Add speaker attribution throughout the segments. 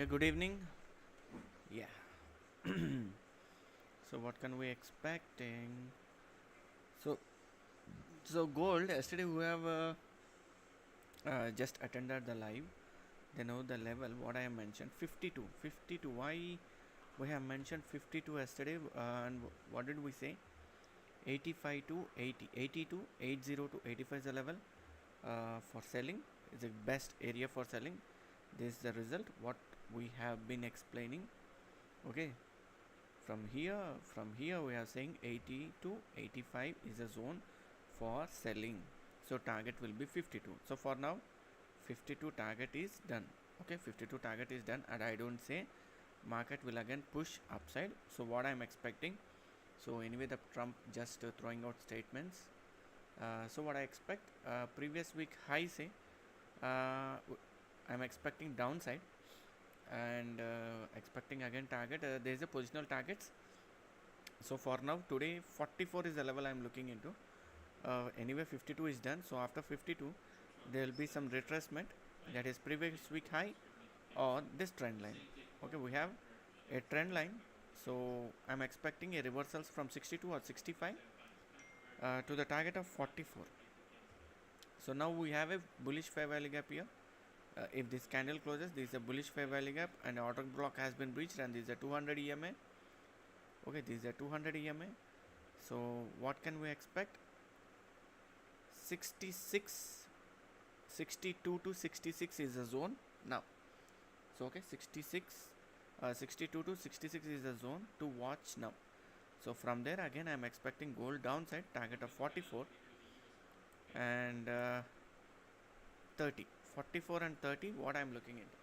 Speaker 1: Yeah, good evening. Yeah. So what can we expecting? So so gold yesterday we have just attended the live. They know the level what I have mentioned 52. 52. Why we have mentioned 52 yesterday? And what did we say? 85 to 80. 80 to 80 to 85 is the level for selling. Is the best area for selling. This is the result what we have been explaining. Okay. From here we are saying 80 to 85 is a zone for selling, so target will be 52. So for now 52 target is done. Okay, 52 target is done, and I don't say market will again push upside. So what I'm expecting, so anyway the Trump just throwing out statements. So what I expect, previous week high say, I'm expecting downside, and expecting again target. There is a positional targets. So for now today 44 is the level I'm looking into. Anyway 52 is done, so after 52 there will be some retracement, that is previous week high or this trend line. Okay, we have a trend line, so I'm expecting a reversals from 62 or 65 to the target of 44. So now we have a bullish fair value gap here. If this candle closes, this is a bullish fair value gap and the order block has been breached, and this is a 200 EMA. Okay, this is a 200 EMA. So what can we expect? 66, 62 to 66 is the zone now. So okay, 62 to 66 is the zone to watch now. So from there again I'm expecting gold downside, target of 44 and 30. 44 and 30 what I'm looking into.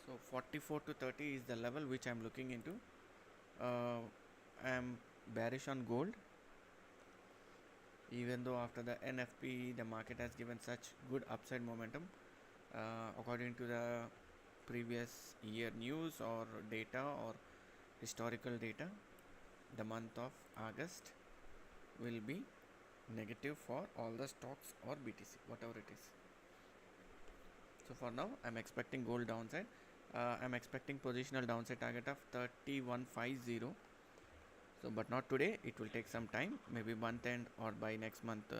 Speaker 1: So 44 to 30 is the level which I'm looking into. I'm bearish on gold, even though after the NFP the market has given such good upside momentum. According to the previous year news or data or historical data, the month of August will be negative for all the stocks or BTC, whatever it is. So for now I'm expecting gold downside. I'm expecting positional downside target of 3150. So but not today, it will take some time, maybe month end or by next month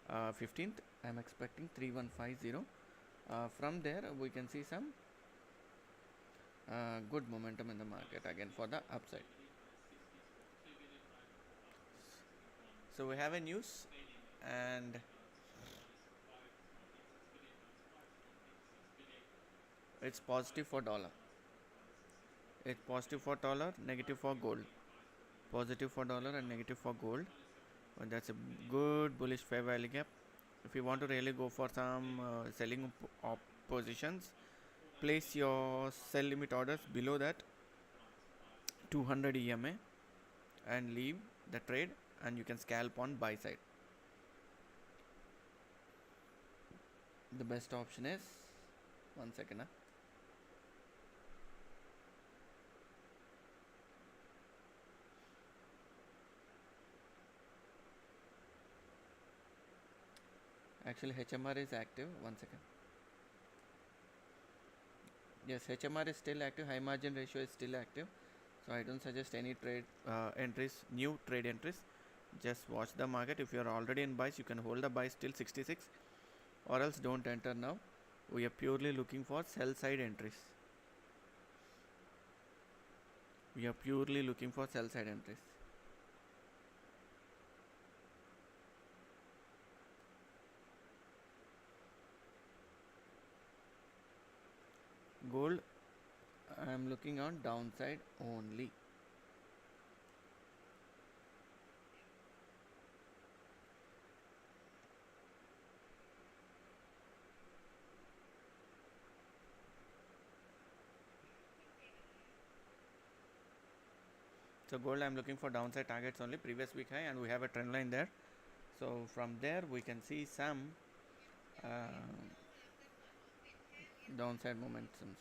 Speaker 1: 15th. I'm expecting 3150. From there we can see some good momentum in the market again for the upside. So we have a news, and it's positive for dollar. It's positive for dollar, negative for gold. Positive for dollar and negative for gold. And that's a good bullish fair value gap. If you want to really go for some selling positions, place your sell limit orders below that 200 EMA and leave the trade, and you can scalp on buy side. The best option is, one second. Actually HMR is active. One second. Yes, HMR is still active. High margin ratio is still active. So I don't suggest any trade entries, new trade entries. Just watch the market. If you are already in buys, you can hold the buys till 66, or else don't enter now. We are purely looking for sell side entries. We are purely looking for sell side entries. Gold, I am looking on downside only. So gold, I'm looking for downside targets only, previous week high, and we have a trend line there. So from there we can see some downside momentums.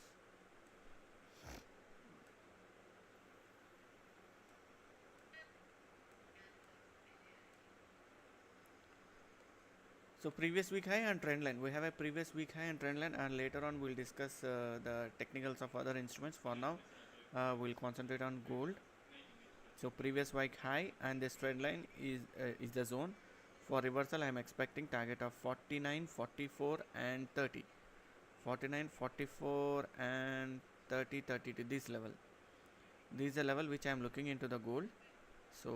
Speaker 1: So previous week high and trend line. We have a previous week high and trend line, and later on we'll discuss the technicals of other instruments. For now, we'll concentrate on gold. So previous week high and this trend line is the zone. For reversal, I am expecting target of 49, 44 and 30. 49, 44 and 30, 30 to this level. This is the level which I am looking into the gold. So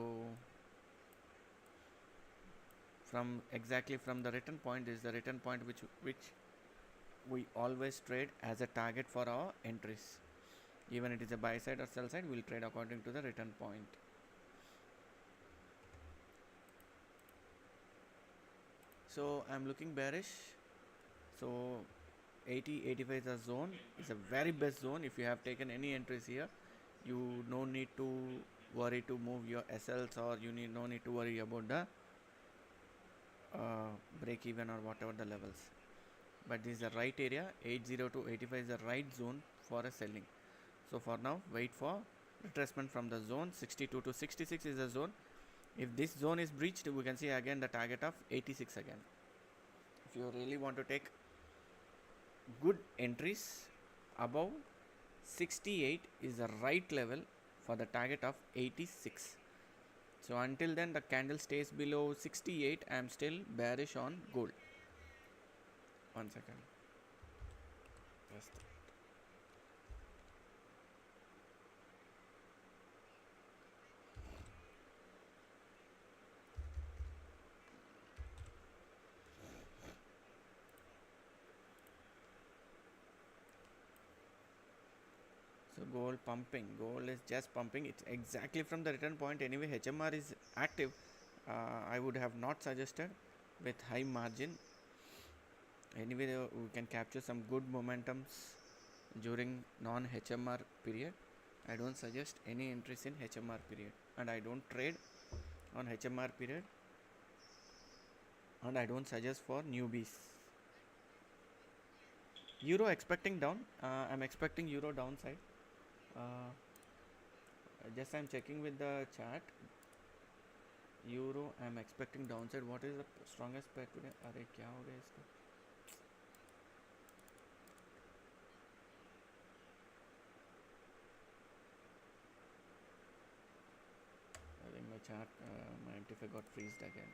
Speaker 1: from exactly from the return point, is the return point which we always trade as a target for our entries. Even it is a buy side or sell side, we'll trade according to the return point. So I'm looking bearish. So 80, 85 is a zone. It's a very best zone. If you have taken any entries here, you no need to worry to move your SLs, or you no need to worry about the break even or whatever the levels. But this is the right area. 80 to 85 is the right zone for a selling. So for now, wait for retracement from the zone. 62 to 66 is the zone. If this zone is breached, we can see again the target of 86 again. If you really want to take good entries, above 68 is the right level for the target of 86. So until then the candle stays below 68, I am still bearish on gold. 1 second. Just so gold pumping. Gold is just pumping. It's exactly from the return point. Anyway, HMR is active. I would have not suggested with high margin. Anyway, we can capture some good momentums during non-HMR period. I don't suggest any entries in HMR period, and I don't trade on HMR period, and I don't suggest for newbies. Euro expecting down. I'm expecting euro downside. Just I'm checking with the chart. Euro I'm expecting downside. What is the strongest pair today? अरे क्या हो गया इसको? I think my chart, my MTF got freezed again.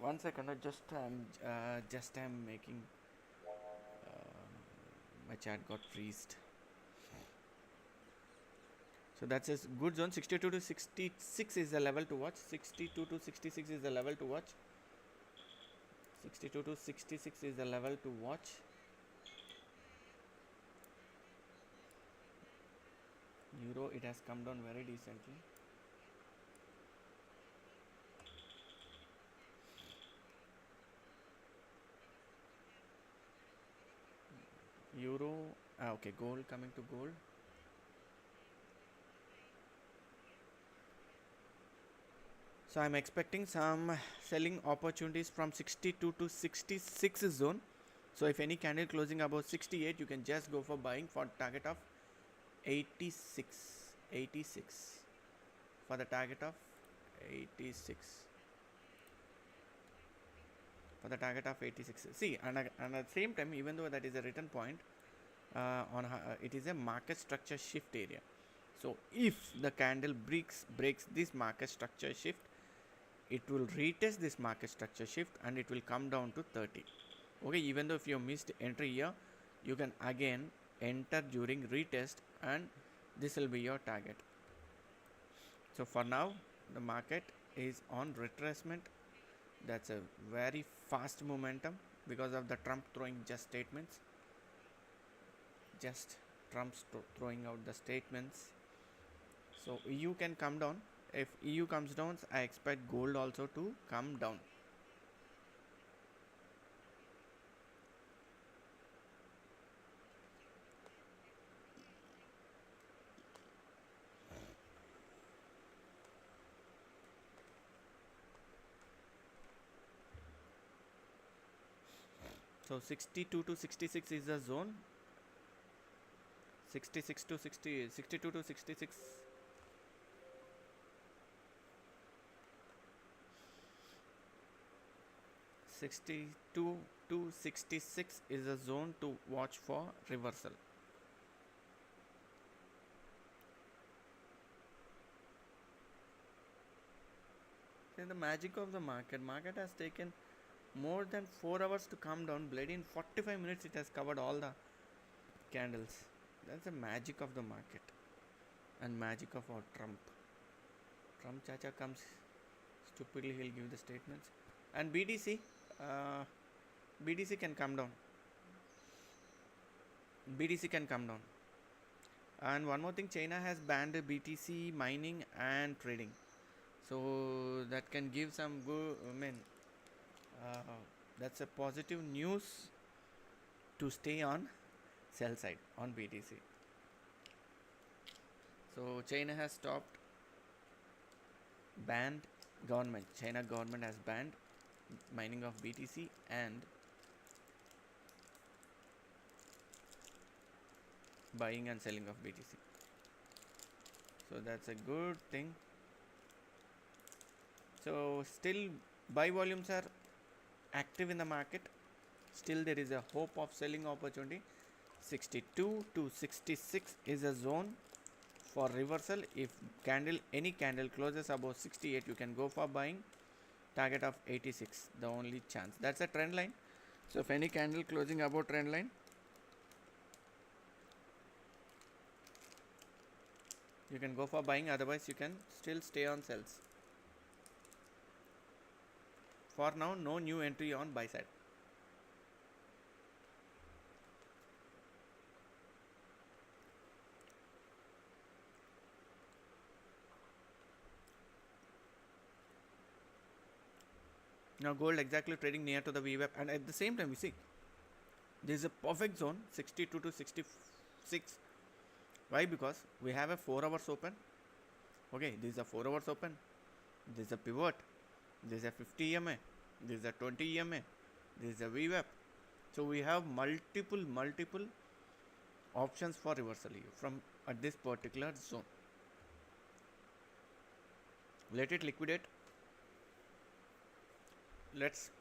Speaker 1: One second, I'm making my chat got freezed. So that's a good zone. 62 to 66 is the level to watch. 62 to 66 is the level to watch. 62 to 66 is the level to watch. Euro, it has come down very decently. Euro, okay, gold, coming to gold. So I'm expecting some selling opportunities from 62 to 66 zone. So if any candle closing above 68, you can just go for buying for target of 86. For the target of 86. For the target of 86. See, and at the same time, even though that is a return point, it is a market structure shift area. So if the candle breaks this market structure shift, it will retest this market structure shift and it will come down to 30. Okay, even though if you missed entry here, you can again enter during retest and this will be your target. So for now, the market is on retracement. That's a very fast momentum because of the Trump throwing just statements. Just Trump's throwing out the statements. So EU can come down. If EU comes down, I expect gold also to come down. So 62 to 66 is the zone. 66 to 60, 62 to 66. $62 to 66 is a zone to watch for reversal. See the magic of the market. Market has taken more than 4 hours to come down. Bloody in 45 minutes it has covered all the candles. That's the magic of the market and magic of our Trump. Trump Chacha comes stupidly, he'll give the statements. And BTC, BTC can come down. BTC can come down. And one more thing, China has banned BTC mining and trading. So that can give some good, that's a positive news to stay on sell side on BTC. So China has stopped, banned, China government has banned mining of BTC and buying and selling of BTC. So that's a good thing. So still buy volumes are active in the market. Still there is a hope of selling opportunity. 62 to 66 is a zone for reversal. If any candle closes above 68, you can go for buying. Target of 86, the only chance. That's a trend line. So if any candle closing above trend line, you can go for buying. Otherwise you can still stay on sells. For now, no new entry on buy side. Now gold exactly trading near to the VWAP, and at the same time we see there is a perfect zone 62 to 66. Why? Because we have a 4 hours open. Okay, this is a 4 hours open. This is a pivot. This is a 50 EMA. This is a 20 EMA. This is a VWAP. So we have multiple options for reversal here from at this particular zone. Let it liquidate.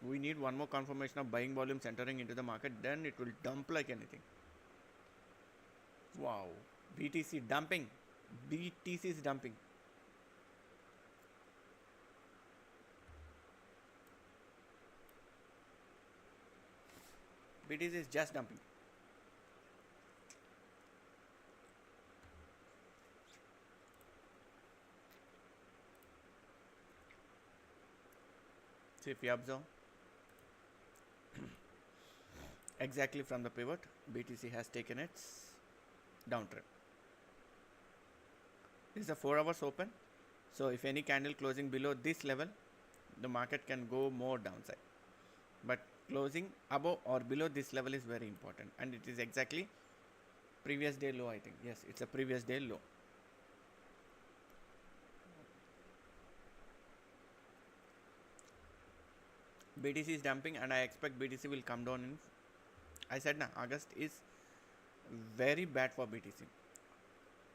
Speaker 1: We need one more confirmation of buying volumes entering into the market, then it will dump like anything. Wow, BTC dumping. BTC is dumping. BTC is just dumping. See if you observe, exactly from the pivot, BTC has taken its downtrend. This is a 4 hours open. So if any candle closing below this level, the market can go more downside. But closing above or below this level is very important. And it is exactly previous day low, I think. Yes, it's a previous day low. BTC is dumping and I expect BTC will come down in, I said na, August is very bad for BTC.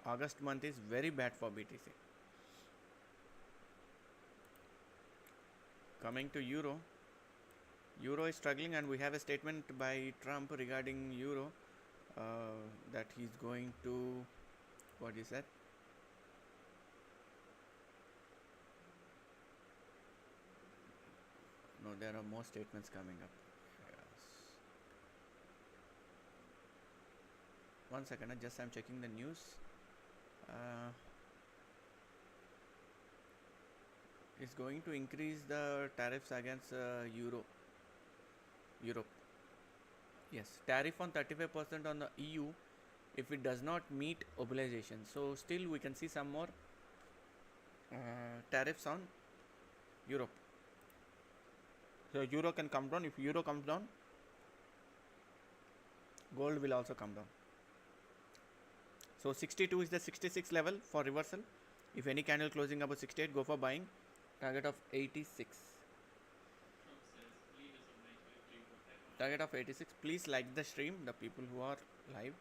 Speaker 1: August month is very bad for BTC. Coming to Euro. Euro is struggling and we have a statement by Trump regarding Euro that he's going to, what is that? No, there are more statements coming up. Yes. One second, just I'm checking the news. Is going to increase the tariffs against Europe. Yes, tariff on 35% on the EU if it does not meet obligation. So still we can see some more tariffs on Europe. So Euro can come down. If Euro comes down, gold will also come down. So 62 is the 66 level for reversal. If any candle closing above 68, go for buying. Target of 86. Target of 86. Please like the stream, the people who are live.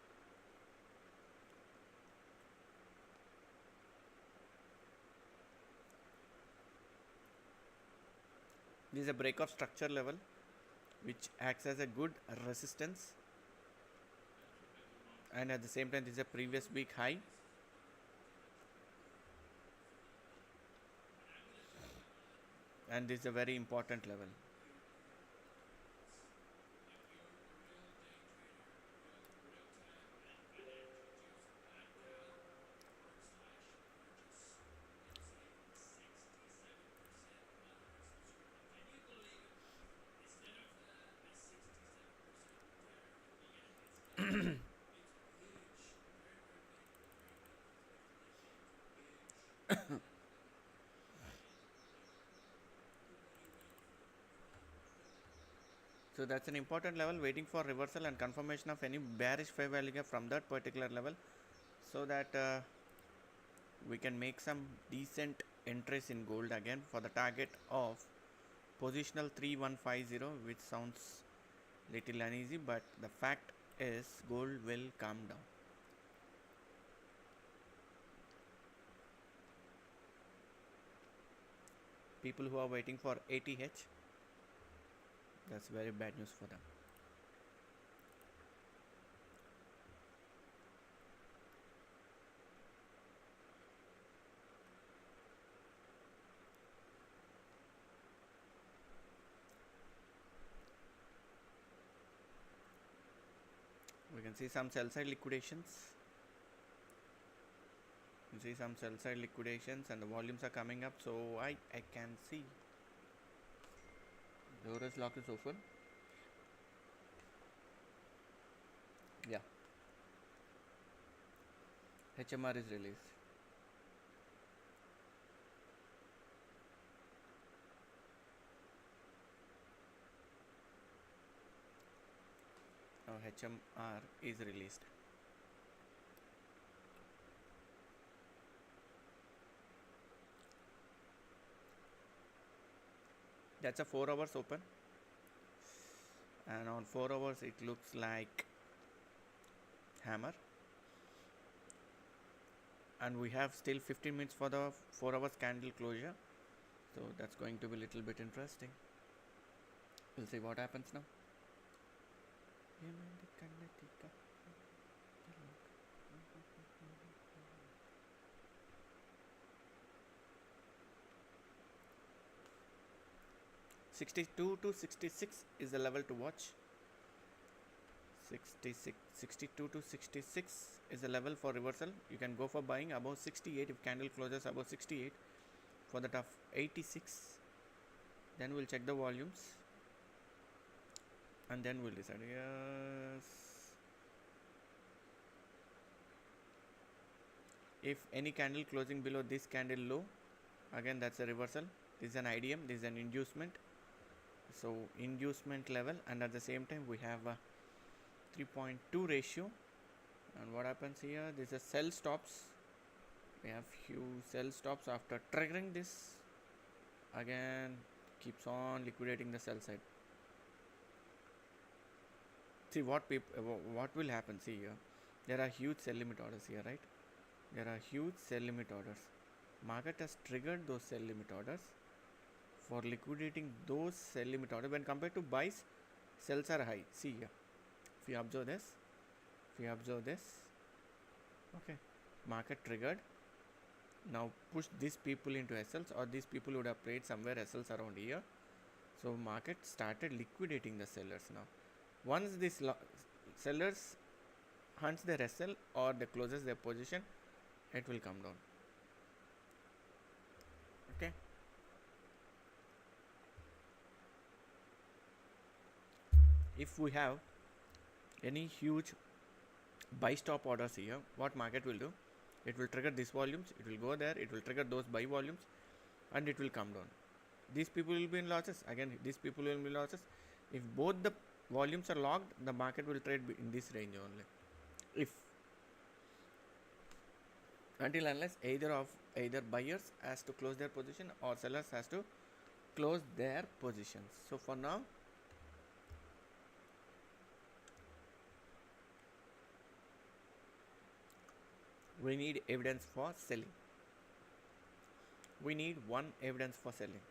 Speaker 1: This is a break of structure level which acts as a good resistance, and at the same time this is a previous week high. And this is a very important level. So that's an important level, waiting for reversal and confirmation of any bearish fair value gap from that particular level, so that we can make some decent entries in gold again for the target of positional 3150, which sounds little uneasy, but the fact is gold will come down. People who are waiting for ATH, that's very bad news for them. We can see some sell side liquidations. You see some sell side liquidations and the volumes are coming up, so I can see the Euros lock is open. Yeah, HMR is released. Now HMR is released. That's a 4 hours open, and on 4 hours it looks like hammer, and we have still 15 minutes for the 4 hours candle closure, so that's going to be a little bit interesting. We'll see what happens now. 62 to 66 is the level to watch. 62 to 66 is the level for reversal. You can go for buying above 68 if candle closes above 68. For that of 86, then we'll check the volumes and then we'll decide. Yes, if any candle closing below this candle low, again that's a reversal. This is an IDM, this is an inducement. So inducement level, and at the same time we have a 3.2 ratio. And what happens here, this is sell stops. We have few sell stops after triggering this, again keeps on liquidating the sell side. See what will happen. See here, there are huge sell limit orders here, right? There are huge sell limit orders. Market has triggered those sell limit orders for liquidating those sell limit orders. When compared to buys, sells are high. See here, if you observe this, okay, market triggered, now push these people into SLs, or these people would have played somewhere SLs around here. So market started liquidating the sellers. Now once these sellers hunts their SL or they closes their position, it will come down. Okay, if we have any huge buy stop orders here, what market will do, it will trigger these volumes, it will go there, it will trigger those buy volumes, and it will come down. These people will be in losses. Again, these people will be in losses. If both the volumes are locked, the market will trade in this range only. If until unless either buyers has to close their position or sellers has to close their positions. So for now, we need evidence for selling. We need one evidence for selling.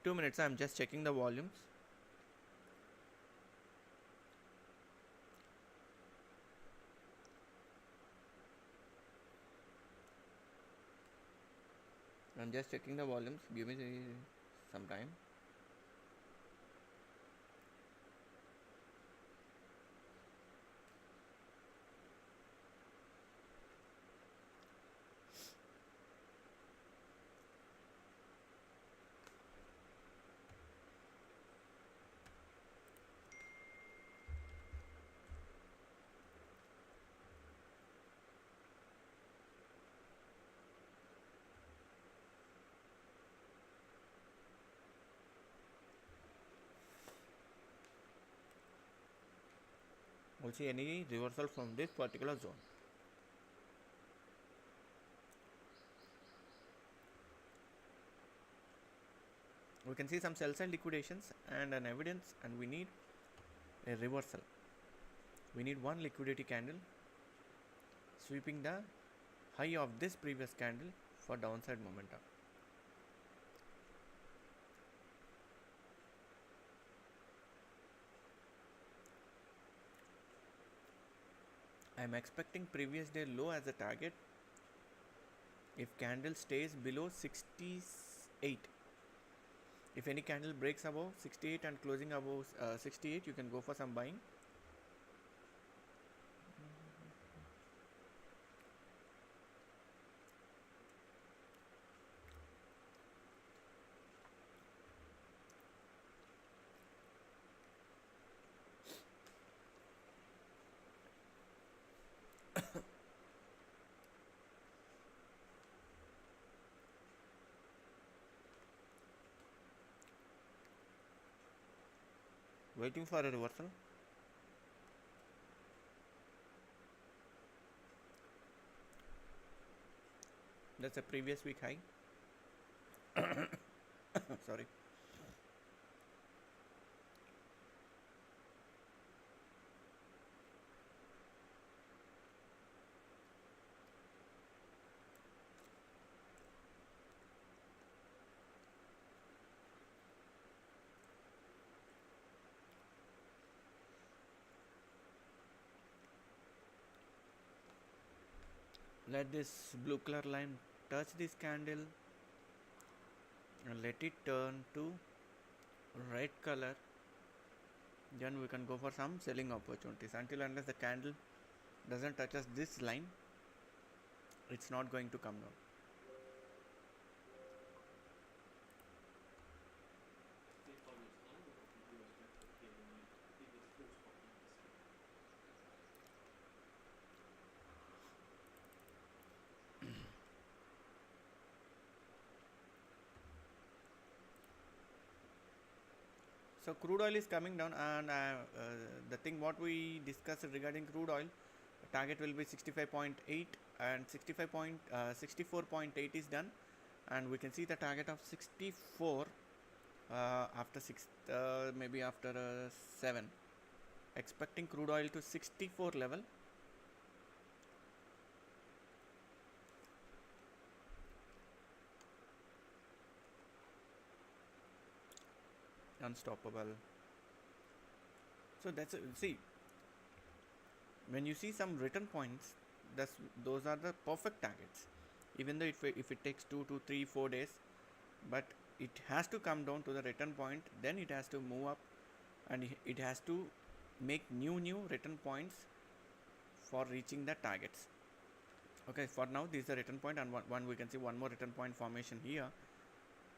Speaker 1: 2 minutes. I'm just checking the volumes. I'm just checking the volumes. Give me some time. We'll see any reversal from this particular zone. We can see some sell side liquidations and an evidence, and we need a reversal. We need one liquidity candle sweeping the high of this previous candle for downside momentum. I am expecting previous day low as a target. If candle stays below 68, if any candle breaks above 68 and closing above 68, you can go for some buying. Waiting for a reversal. That's a previous week high. Sorry. Let this blue color line touch this candle and let it turn to red color. Then we can go for some selling opportunities. Until unless the candle doesn't touch us this line, it's not going to come down. So crude oil is coming down, and the thing what we discussed regarding crude oil, target will be 65.8 and 64.8 is done, and we can see the target of 64 after 6 maybe after 7, expecting crude oil to 64 level. Unstoppable. So that's see, when you see some return points, those are the perfect targets, even though if it takes 2 to 3 4 days, but it has to come down to the return point, then it has to move up, and it has to make new return points for reaching the targets. Okay, for now this is the return point, and one we can see one more return point formation here.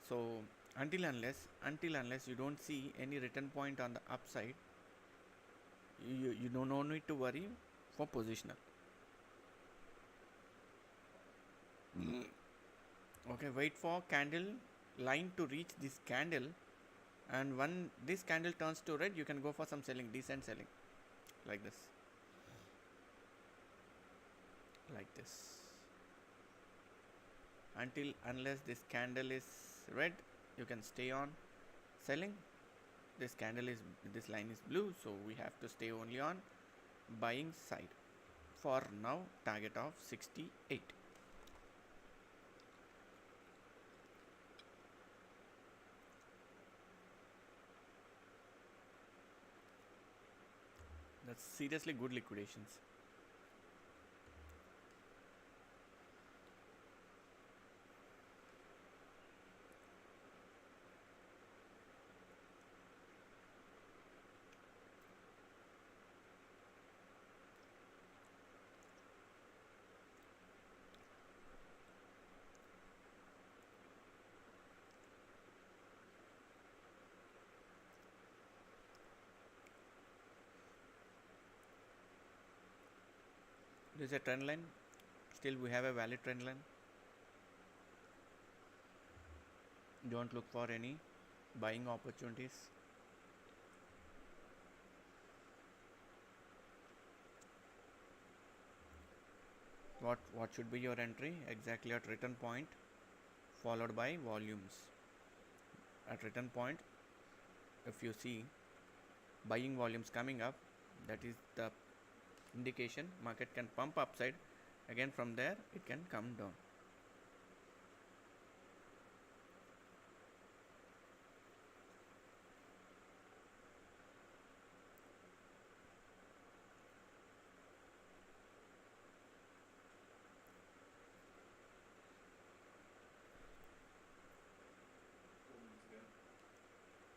Speaker 1: So until unless you don't see any return point on the upside, you no need to worry for positional. Okay, wait for candle line to reach this candle, and when this candle turns to red, you can go for some selling, decent selling, like this. Unless this candle is red, you can stay on selling. This line is blue, so we have to stay only on buying side. For now, target of 68. That's seriously good liquidations. This is a trend line. Still we have a valid trend line. Don't look for any buying opportunities. What should be your entry? Exactly at return point followed by volumes. At return point, if you see buying volumes coming up, that is the indication market can pump upside. Again from there it can come down.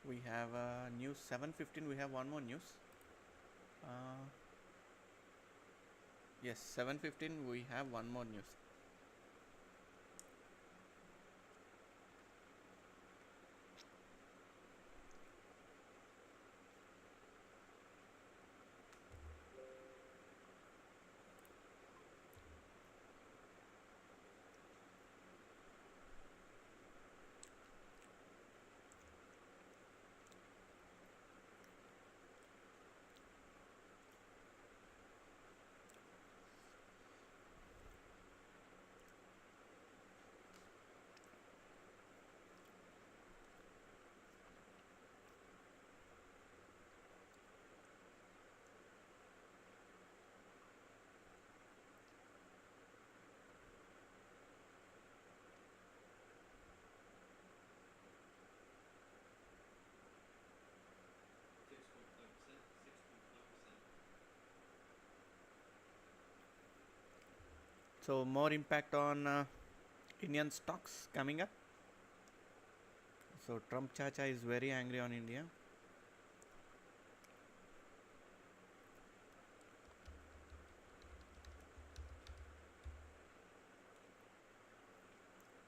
Speaker 1: We have news 7:15. We have one more news. Yes, 7:15. We have one more news. So more impact on Indian stocks coming up. So Trump Chacha is very angry on India.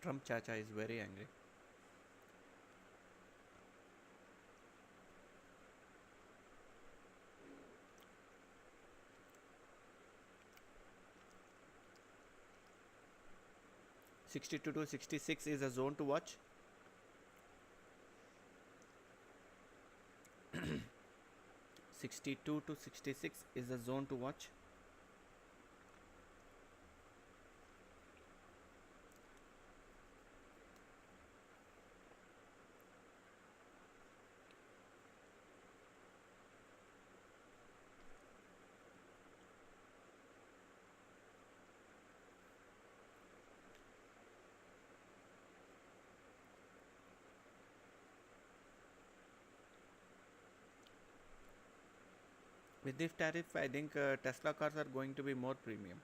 Speaker 1: Trump Chacha is very angry. $62 to $66 is a zone to watch. $62 to $66 is a zone to watch. With this tariff, I think Tesla cars are going to be more premium.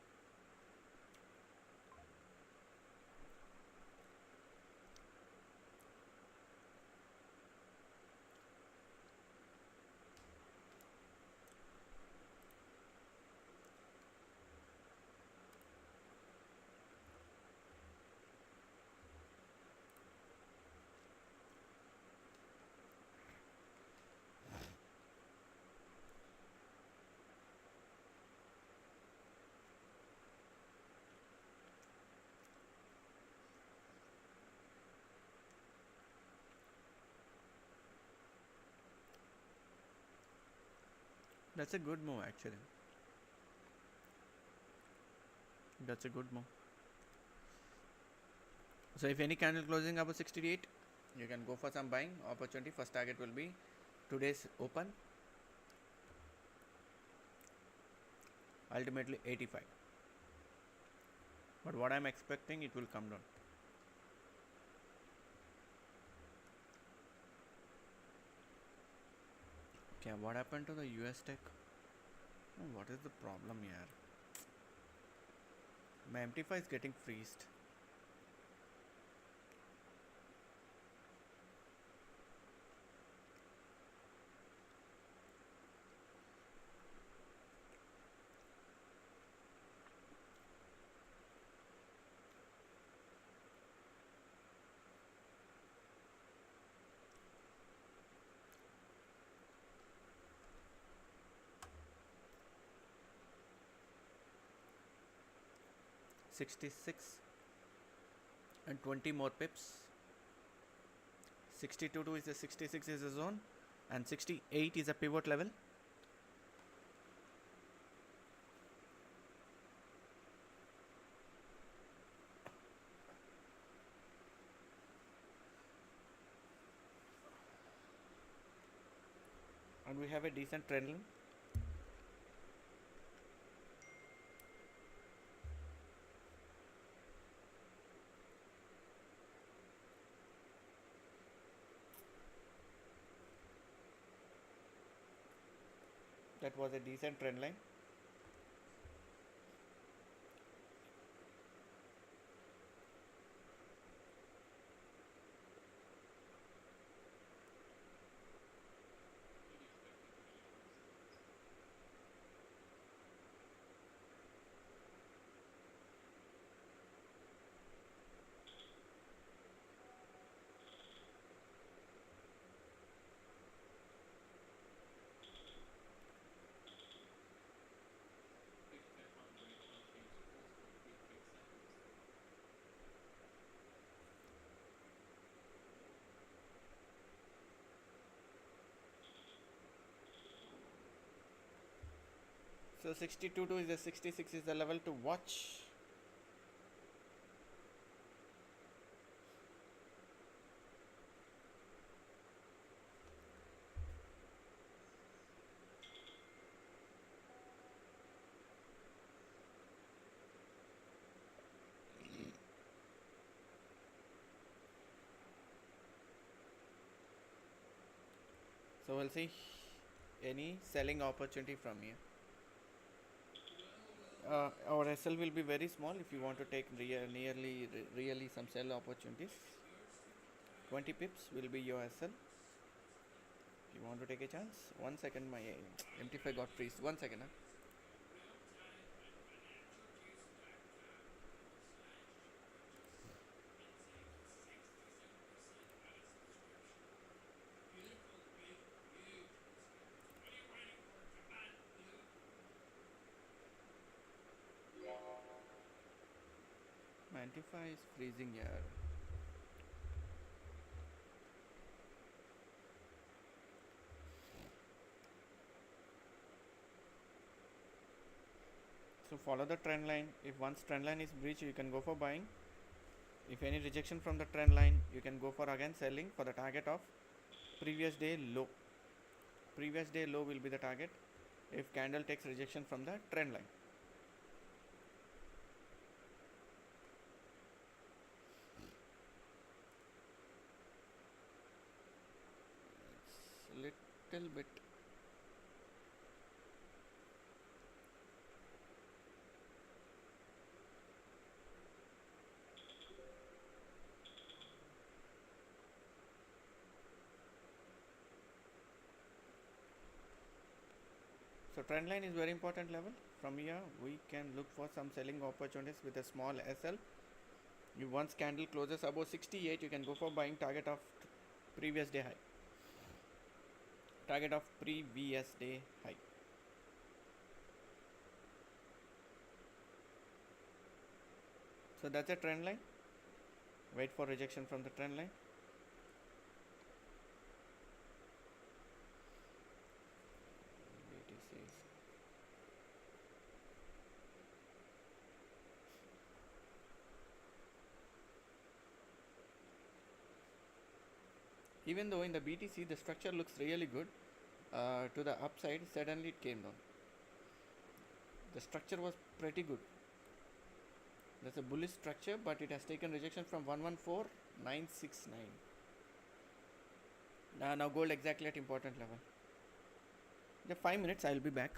Speaker 1: That's a good move actually. That's a good move. So if any candle closing above 68, you can go for some buying opportunity. First target will be today's open, ultimately 85. But what I'm expecting, it will come down. Okay, what happened to the US tech? What is the problem here? My MT5 is getting freezed. $66 and 20 more pips. 62 is the 66 is a zone and 68 is a pivot level. And we have a decent trend line. That was a decent trend line. So 62 is the 66 is the level to watch. So we'll see any selling opportunity from here. Our SL will be very small if you want to take really some sell opportunities. 20 pips will be your SL. If you want to take a chance. 1 second, my MT5 got freeze. 1 second. Huh? My MT5 is freezing here. So follow the trend line. If once trend line is breached, you can go for buying. If any rejection from the trend line, you can go for again selling for the target of previous day low. Previous day low will be the target if candle takes rejection from the trend line. It's little bit. So trend line is very important level. From here we can look for some selling opportunities with a small SL. If once candle closes above 68, you can go for buying target of previous day high. Target of previous day high. So that's a trend line. Wait for rejection from the trend line. Even though in the BTC the structure looks really good, to the upside suddenly it came down. The structure was pretty good. That's a bullish structure, but it has taken rejection from 114,969. Now gold exactly at important level. In 5 minutes I will be back.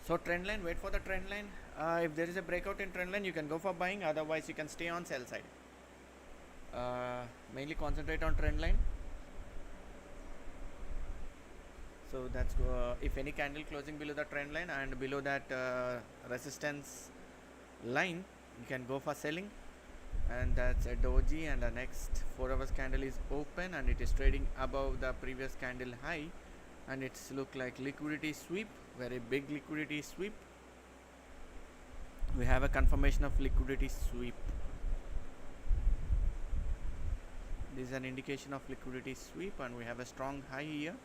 Speaker 1: So trend line, wait for the trend line. If there is a breakout in trend line, you can go for buying. Otherwise, you can stay on sell side. Mainly concentrate on trend line. So that's if any candle closing below the trend line and below that resistance line, you can go for selling. And that's a doji, and the next 4 hours candle is open and it is trading above the previous candle high, and it's look like liquidity sweep, very big liquidity sweep. We have a confirmation of liquidity sweep. This is an indication of liquidity sweep, and we have a strong high here.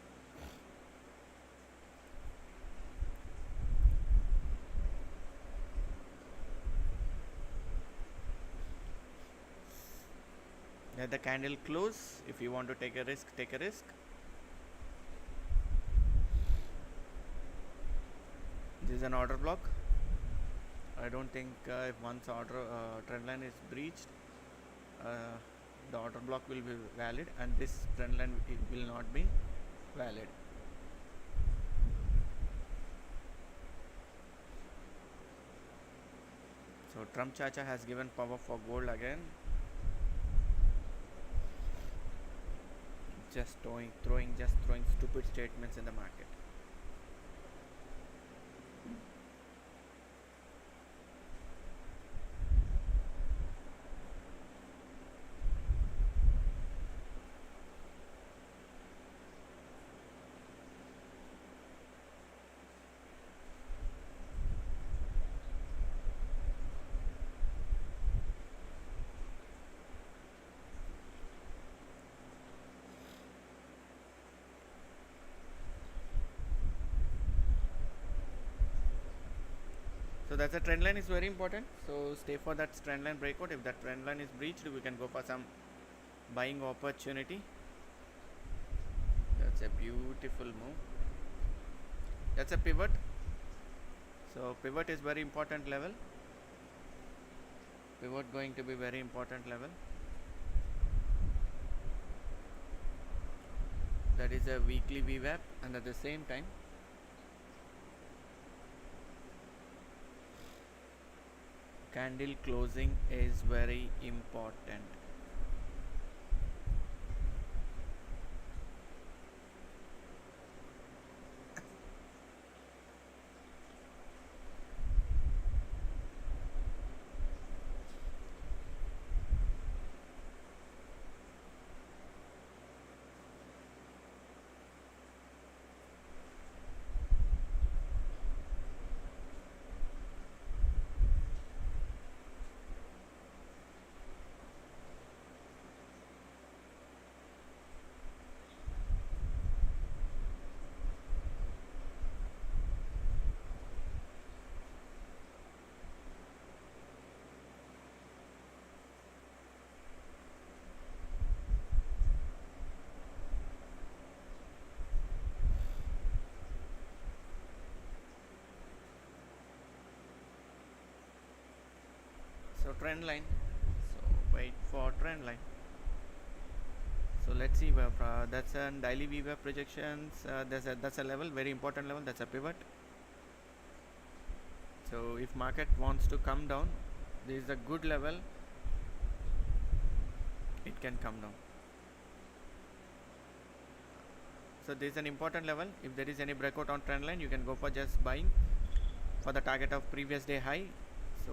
Speaker 1: Let the candle close. If you want to take a risk, take a risk. This is an order block. I don't think if once order trend line is breached, the order block will be valid, and this trend line will not be valid. So Trump Chacha has given power for gold again. Just throwing stupid statements in the market. So that's a trend line is very important. So stay for that trend line breakout. If that trend line is breached, we can go for some buying opportunity. That's a beautiful move. That's a pivot. So pivot is very important level. Pivot going to be very important level. That is a weekly VWAP, and at the same time candle closing is very important. So trend line, so wait for trend line. So let's see where that's a daily VWAP projections. That's a level, very important level. That's a pivot. So if market wants to come down, this is a good level. It can come down. So this is an important level. If there is any breakout on trend line, you can go for just buying for the target of previous day high. So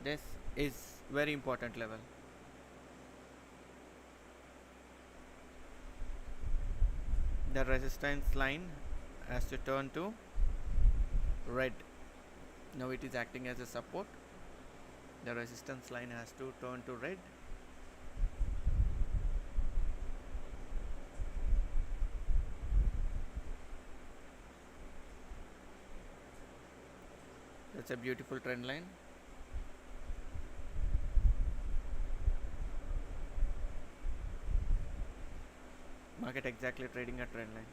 Speaker 1: this is very important level. The resistance line has to turn to red. Now it is acting as a support. The resistance line has to turn to red. That's a beautiful trend line. Market exactly trading a trend line.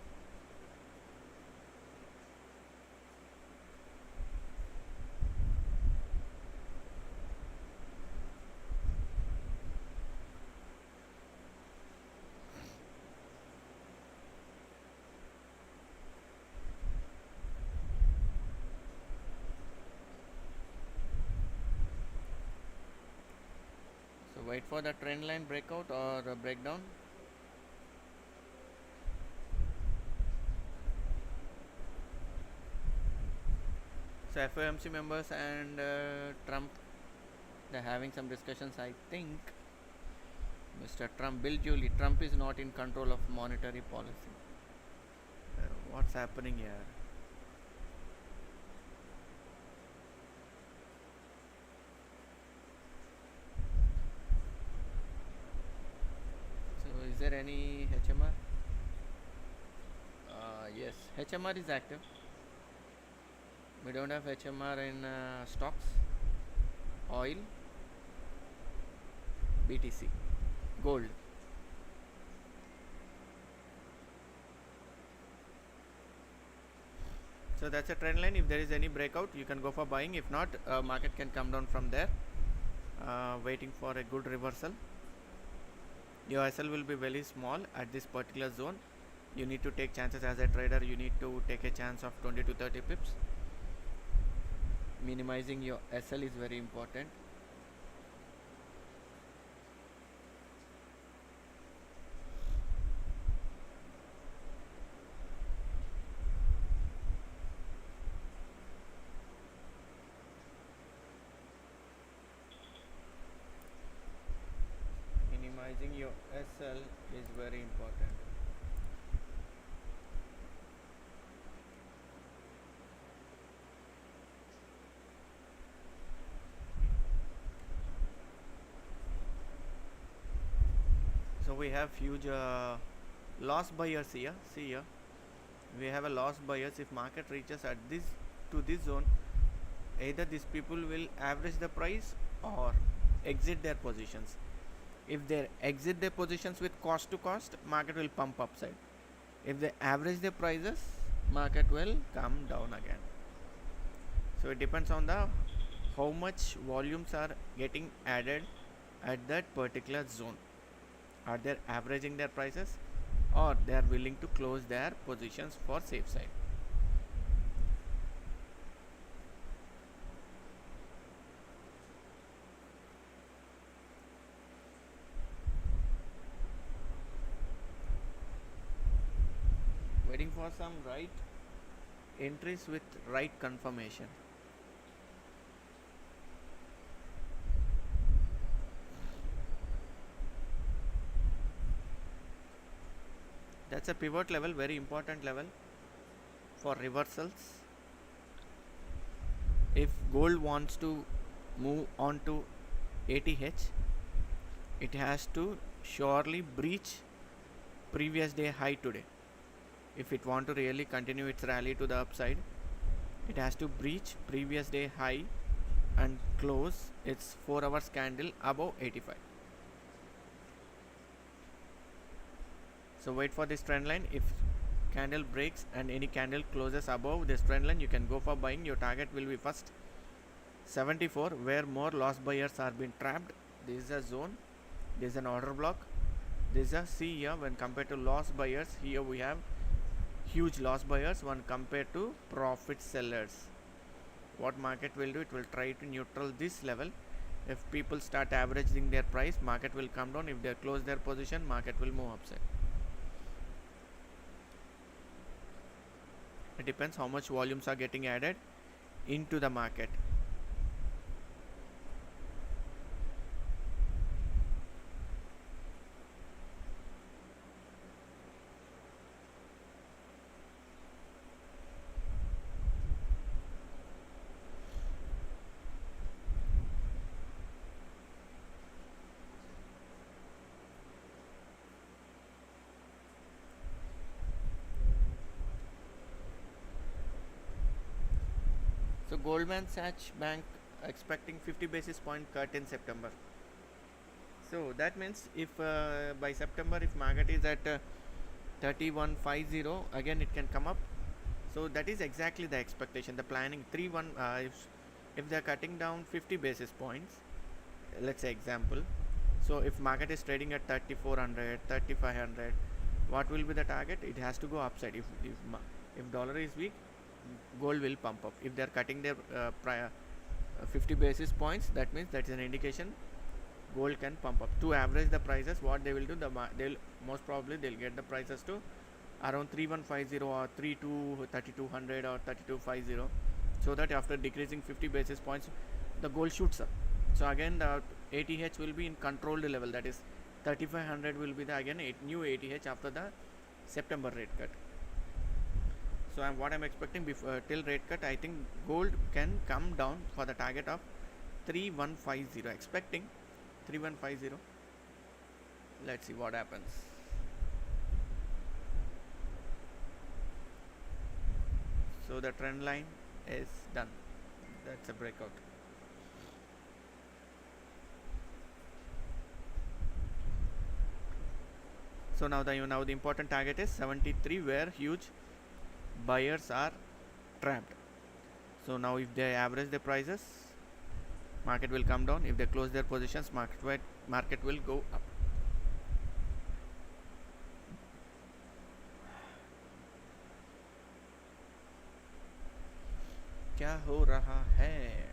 Speaker 1: wait for the trend line breakout or breakdown. So FOMC members and Trump, they're having some discussions. I think Mr. Trump, Bill Julie, Trump is not in control of monetary policy. What's happening here? So is there any HMR? Yes, HMR is active. We don't have HMR in stocks, oil, BTC, gold. So that's a trend line. If there is any breakout, you can go for buying. If not, market can come down from there, waiting for a good reversal. Your SL will be very small at this particular zone. You need to take chances as a trader. You need to take a chance of 20 to 30 pips. Minimizing your SL is very important. Minimizing your SL is very important. So we have huge loss buyers here. See here, we have a loss buyers. If market reaches at this to this zone, either these people will average the price or exit their positions. If they exit their positions with cost to cost, market will pump upside. If they average their prices, market will come down again. So it depends on the how much volumes are getting added at that particular zone. Are they averaging their prices or they are willing to close their positions for safe side? Waiting for some right entries with right confirmation. That's a pivot level, very important level for reversals. If gold wants to move on to ATH, it has to surely breach previous day high today. If it want to really continue its rally to the upside, it has to breach previous day high and close its 4 hours candle above 85. So wait for this trend line. If candle breaks and any candle closes above this trend line, you can go for buying. Your target will be first 74, where more loss buyers are being trapped. This is a zone, this is an order block, this is a C here. When compared to loss buyers, here we have huge loss buyers when compared to profit sellers. What market will do, it will try to neutral this level. If people start averaging their price, market will come down. If they close their position, market will move upside. It depends how much volumes are getting added into the market. So Goldman Sachs Bank expecting 50 basis point cut in September. So that means if by September, if market is at 3150, again it can come up. So that is exactly the expectation, the planning. 31 if they are cutting down 50 basis points, let's say example. So if market is trading at 3400, 3500, what will be the target? It has to go upside. If dollar is weak, gold will pump up. If they are cutting their 50 basis points, that means that is an indication gold can pump up. To average the prices, what they will do, they'll most probably they'll get the prices to around 3150 or 3200 or 3250, so that after decreasing 50 basis points the gold shoots up. So again the ATH will be in controlled level, that is 3500 will be the again new ATH after the September rate cut. So what I'm expecting before till rate cut, I think gold can come down for the target of 3150, expecting 3150. Let's see what happens. So the trend line is done. That's a breakout. So now the important target is 73, where huge buyers are trapped. So now if they average the prices, market will come down. If they close their positions, market will go up. क्या हो रहा है?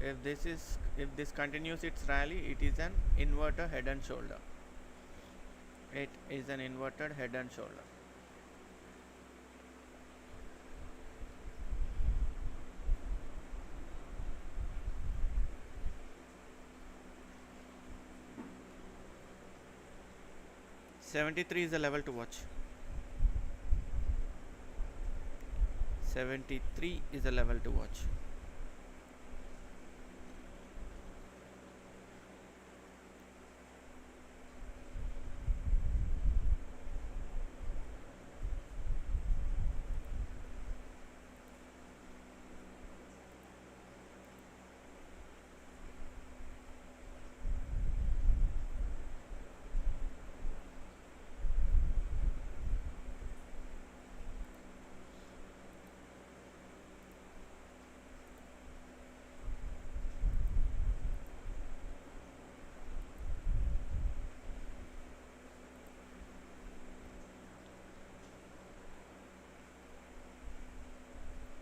Speaker 1: If this continues its rally, it is an inverted head and shoulder. It is an inverted head and shoulder. $73 is the level to watch. 73 is the level to watch.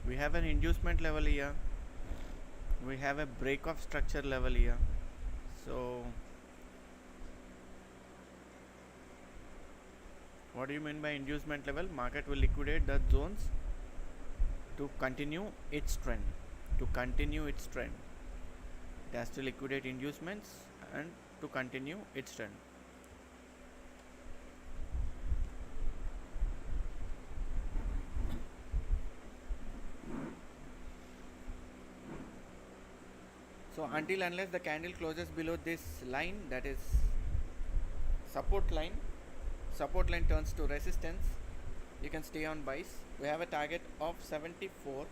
Speaker 1: We have an inducement level here, we have a break of structure level here. So what do you mean by inducement level? Market will liquidate the zones to continue its trend. It has to liquidate inducements and to continue its trend. So until unless the candle closes below this line, that is support line turns to resistance, you can stay on buys. We have a target of 74,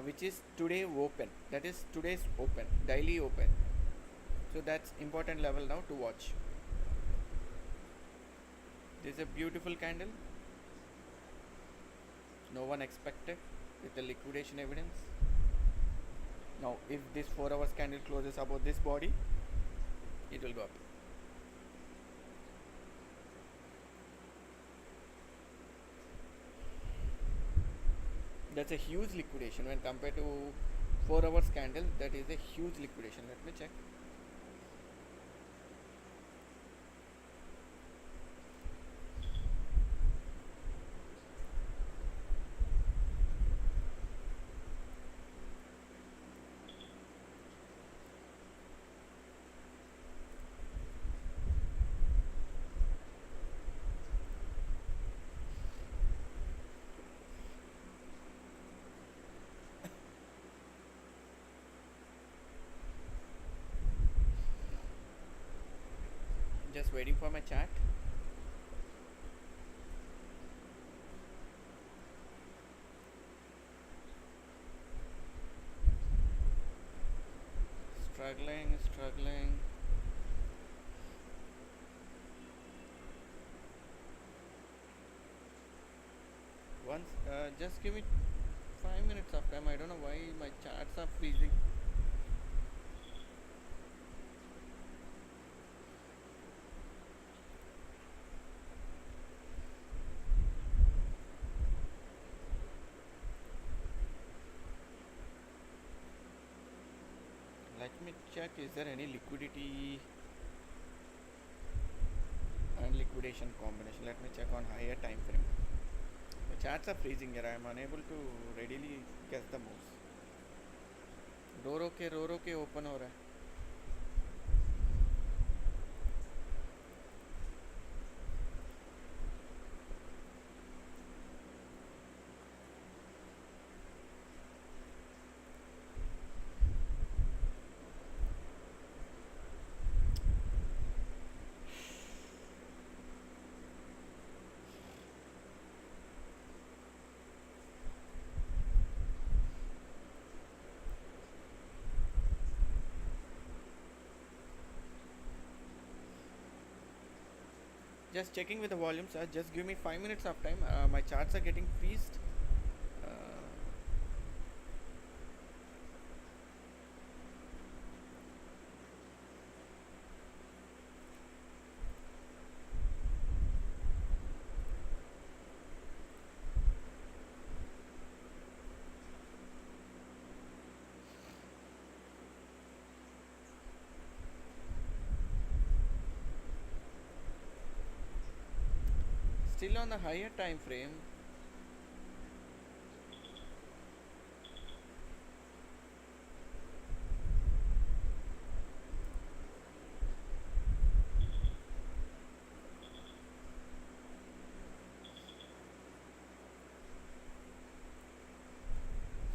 Speaker 1: which is today open, that is today's open, daily open. So that's important level now to watch. This is a beautiful candle, no one expected, with the liquidation evidence. Now if this 4 hours candle closes above this body, it will go up. That's a huge liquidation when compared to 4 hours candle. That is a huge liquidation. Let me check. Just waiting for my chart. Struggling. Once, just give me 5 minutes of time. I don't know why my charts are freezing. Let me check, is there any liquidity and liquidation combination? Let me check on higher time frame. The charts are freezing here. I am unable to readily guess the moves. रो के open हो रहा है. Just checking with the volumes. Just give me 5 minutes of time. My charts are getting freezed. Still on the higher time frame.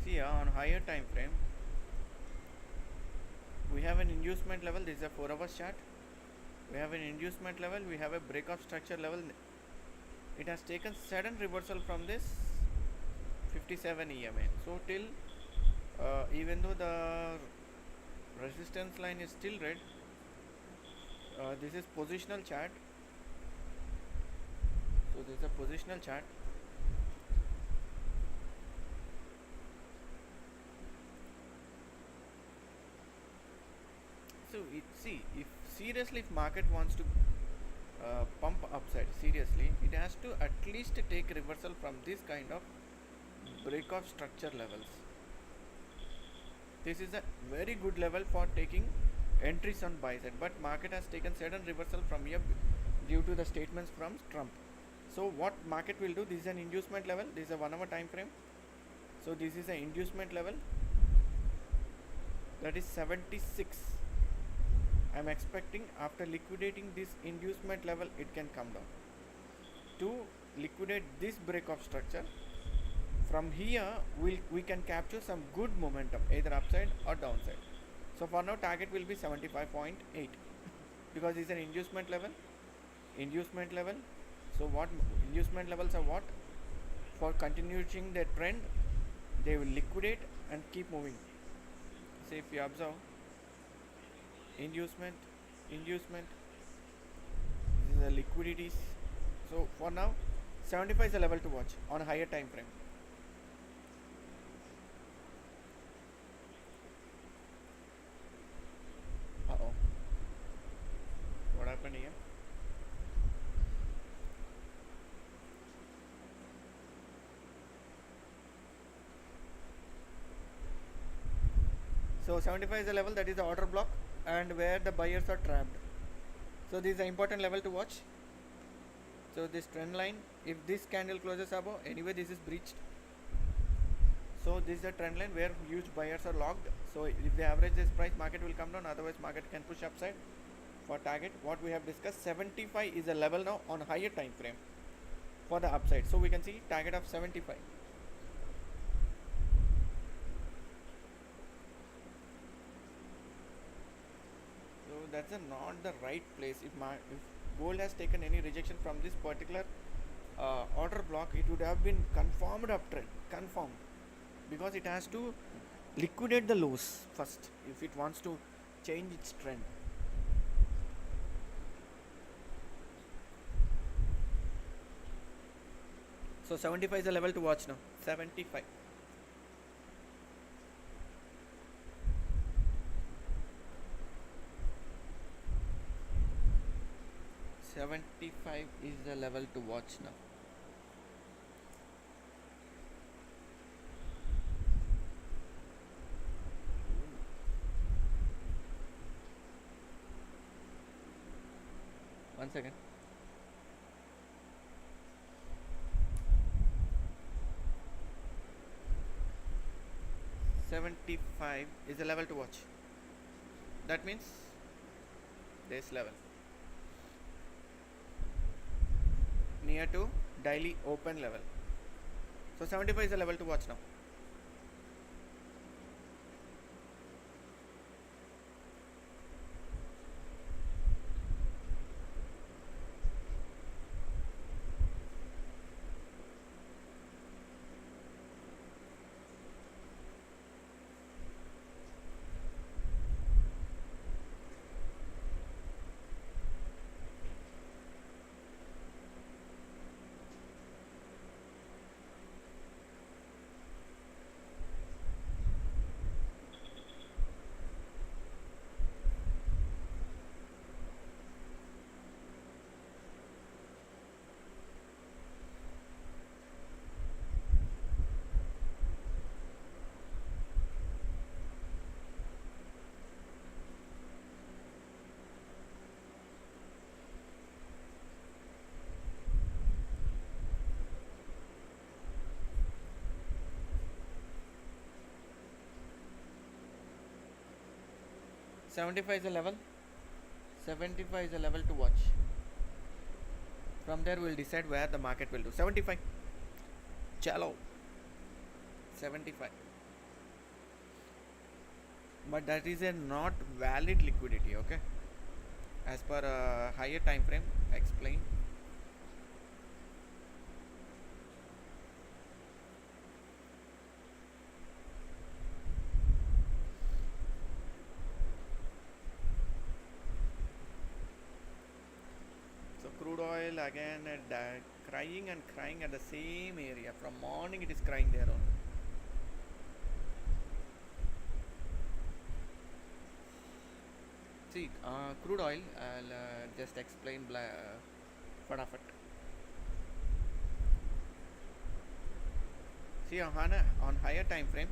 Speaker 1: See, on higher time frame, we have an inducement level. This is a 4 hours chart. We have an inducement level. We have a break of structure level. It has taken sudden reversal from this 57 EMA. So till even though the resistance line is still red, this is positional chart. So this is a positional chart. So if seriously, if market wants to pump upside seriously, it has to at least take reversal from this kind of break of structure levels. This is a very good level for taking entries on buy side, but market has taken sudden reversal from here due to the statements from Trump. So what market will do, this is an inducement level, this is a 1 hour time frame. So this is an inducement level, that is 76. I am expecting after liquidating this inducement level, it can come down to liquidate this break of structure. From here we can capture some good momentum, either upside or downside. So for now target will be 75.8 because it's an inducement level. So what inducement levels are what? For continuing the trend, they will liquidate and keep moving. So if you observe, inducement, this is the liquidities. So for now 75 is a level to watch on higher time frame. What happened here? So 75 is a level, that is the order block and where the buyers are trapped. So this is an important level to watch. So this trend line, if this candle closes above, anyway this is breached. So this is a trend line where huge buyers are locked. So if they average this price, market will come down, otherwise market can push upside. For target, what we have discussed, 75 is a level now on higher time frame for the upside. So we can see target of 75. So that's not the right place. If gold has taken any rejection from this particular order block, it would have been confirmed uptrend, confirmed, because it has to liquidate the lows first if it wants to change its trend. So 75 is a level to watch now. 75. Is the level to watch now. one second. $75 is the level to watch. That means this level near to daily open level. So 75 is the level to watch now. $75 is the level. 75 is the level to watch. From there we'll decide where the market will do. 75. Chalo. 75. But that is a not valid liquidity, okay? As per higher time frame, explain. Crude oil again crying and crying at the same area. From morning it is crying there only. See, crude oil, I'll just explain fadafat. See, on higher time frame,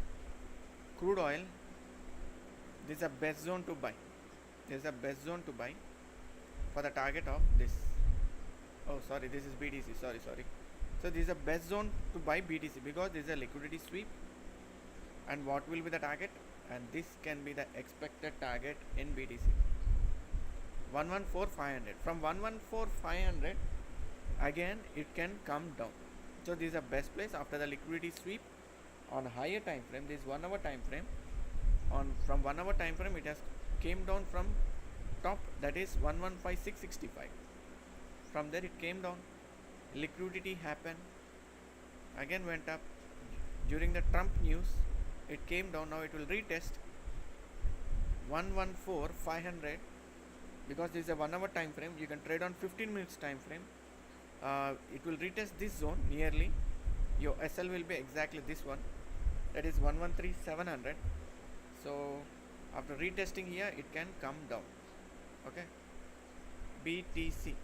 Speaker 1: crude oil, this is a best zone to buy. This is a best zone to buy for the target of this. Oh, sorry, this is BTC. Sorry. So this is the best zone to buy BTC because this is a liquidity sweep. And what will be the target? And this can be the expected target in BTC. 114,500. From 114,500, again it can come down. So this is the best place after the liquidity sweep on higher time frame. This is 1 hour time frame. From 1 hour time frame, it has came down from top, that is 115,665. From there it came down, liquidity happened, again went up. During the Trump news it came down. Now it will retest 114,500 because this is a 1 hour time frame. You can trade on 15 minutes time frame. It will retest this zone nearly. Your SL will be exactly this one, that is 113,700. So after retesting here it can come down, okay. BTC.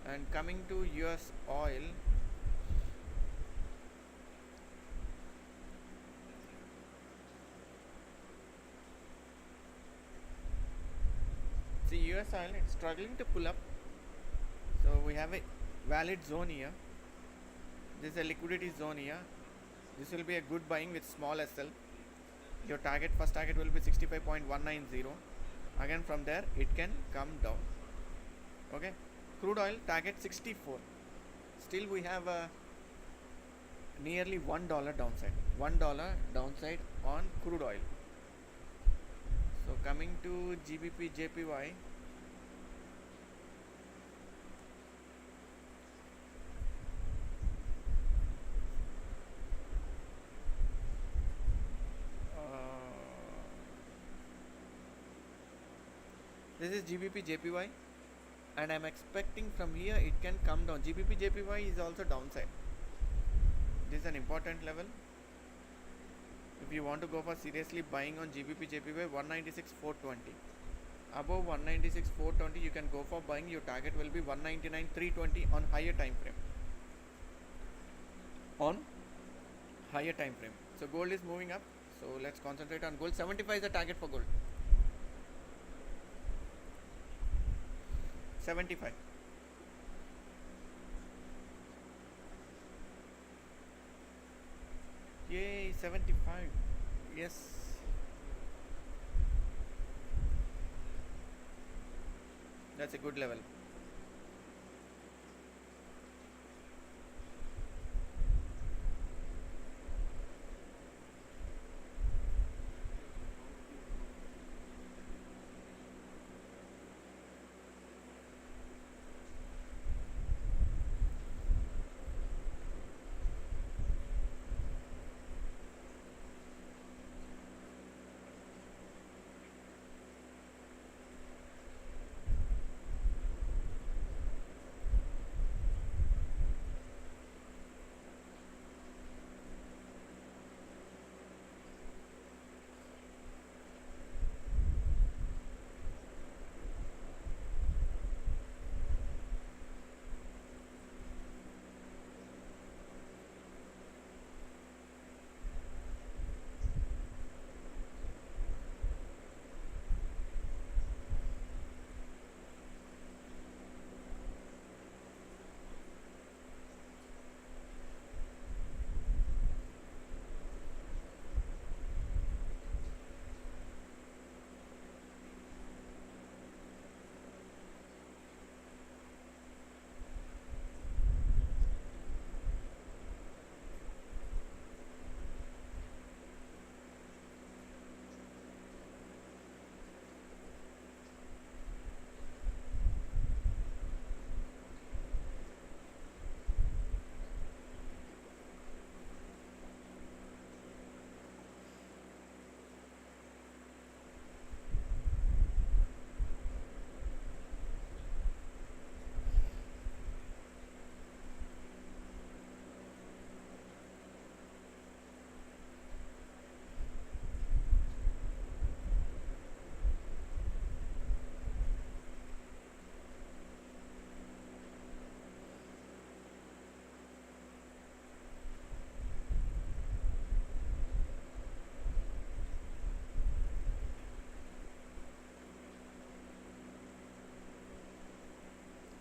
Speaker 1: And coming to US oil, see US oil, it's struggling to pull up. So we have a valid zone here. This is a liquidity zone here. This will be a good buying with small SL. Your first target will be 65.190. Again from there it can come down, okay. Crude oil target 64. Still we have nearly $1 downside. $1 downside on crude oil. So coming to GBP JPY. This is GBP JPY. And I'm expecting from here it can come down. GBP JPY is also downside. This is an important level. If you want to go for seriously buying on GBP JPY, 196,420. Above 196,420 you can go for buying. Your target will be 199,320 on higher time frame. On higher time frame. So gold is moving up. So let's concentrate on gold. 75 is the target for gold. 75. Yay, 75. Yes. That's a good level.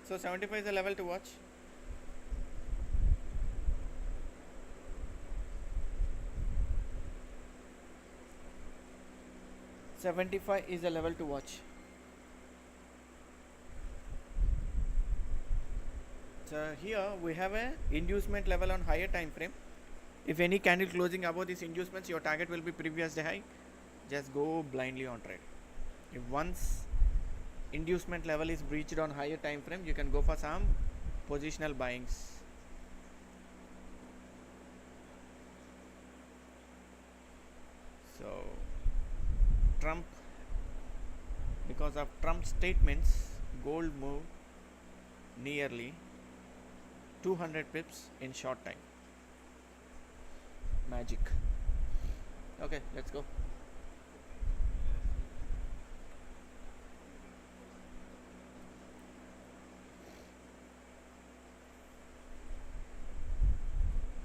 Speaker 1: So 75 is the level to watch. $75 is the level to watch. So here we have a inducement level on higher time frame. If any candle closing above these inducements, your target will be previous day high. Just go blindly on trade. If once inducement level is breached on higher time frame, you can go for some positional buyings. So Trump, because of Trump's statements, gold moved nearly 200 pips in short time. Magic. Okay, let's go.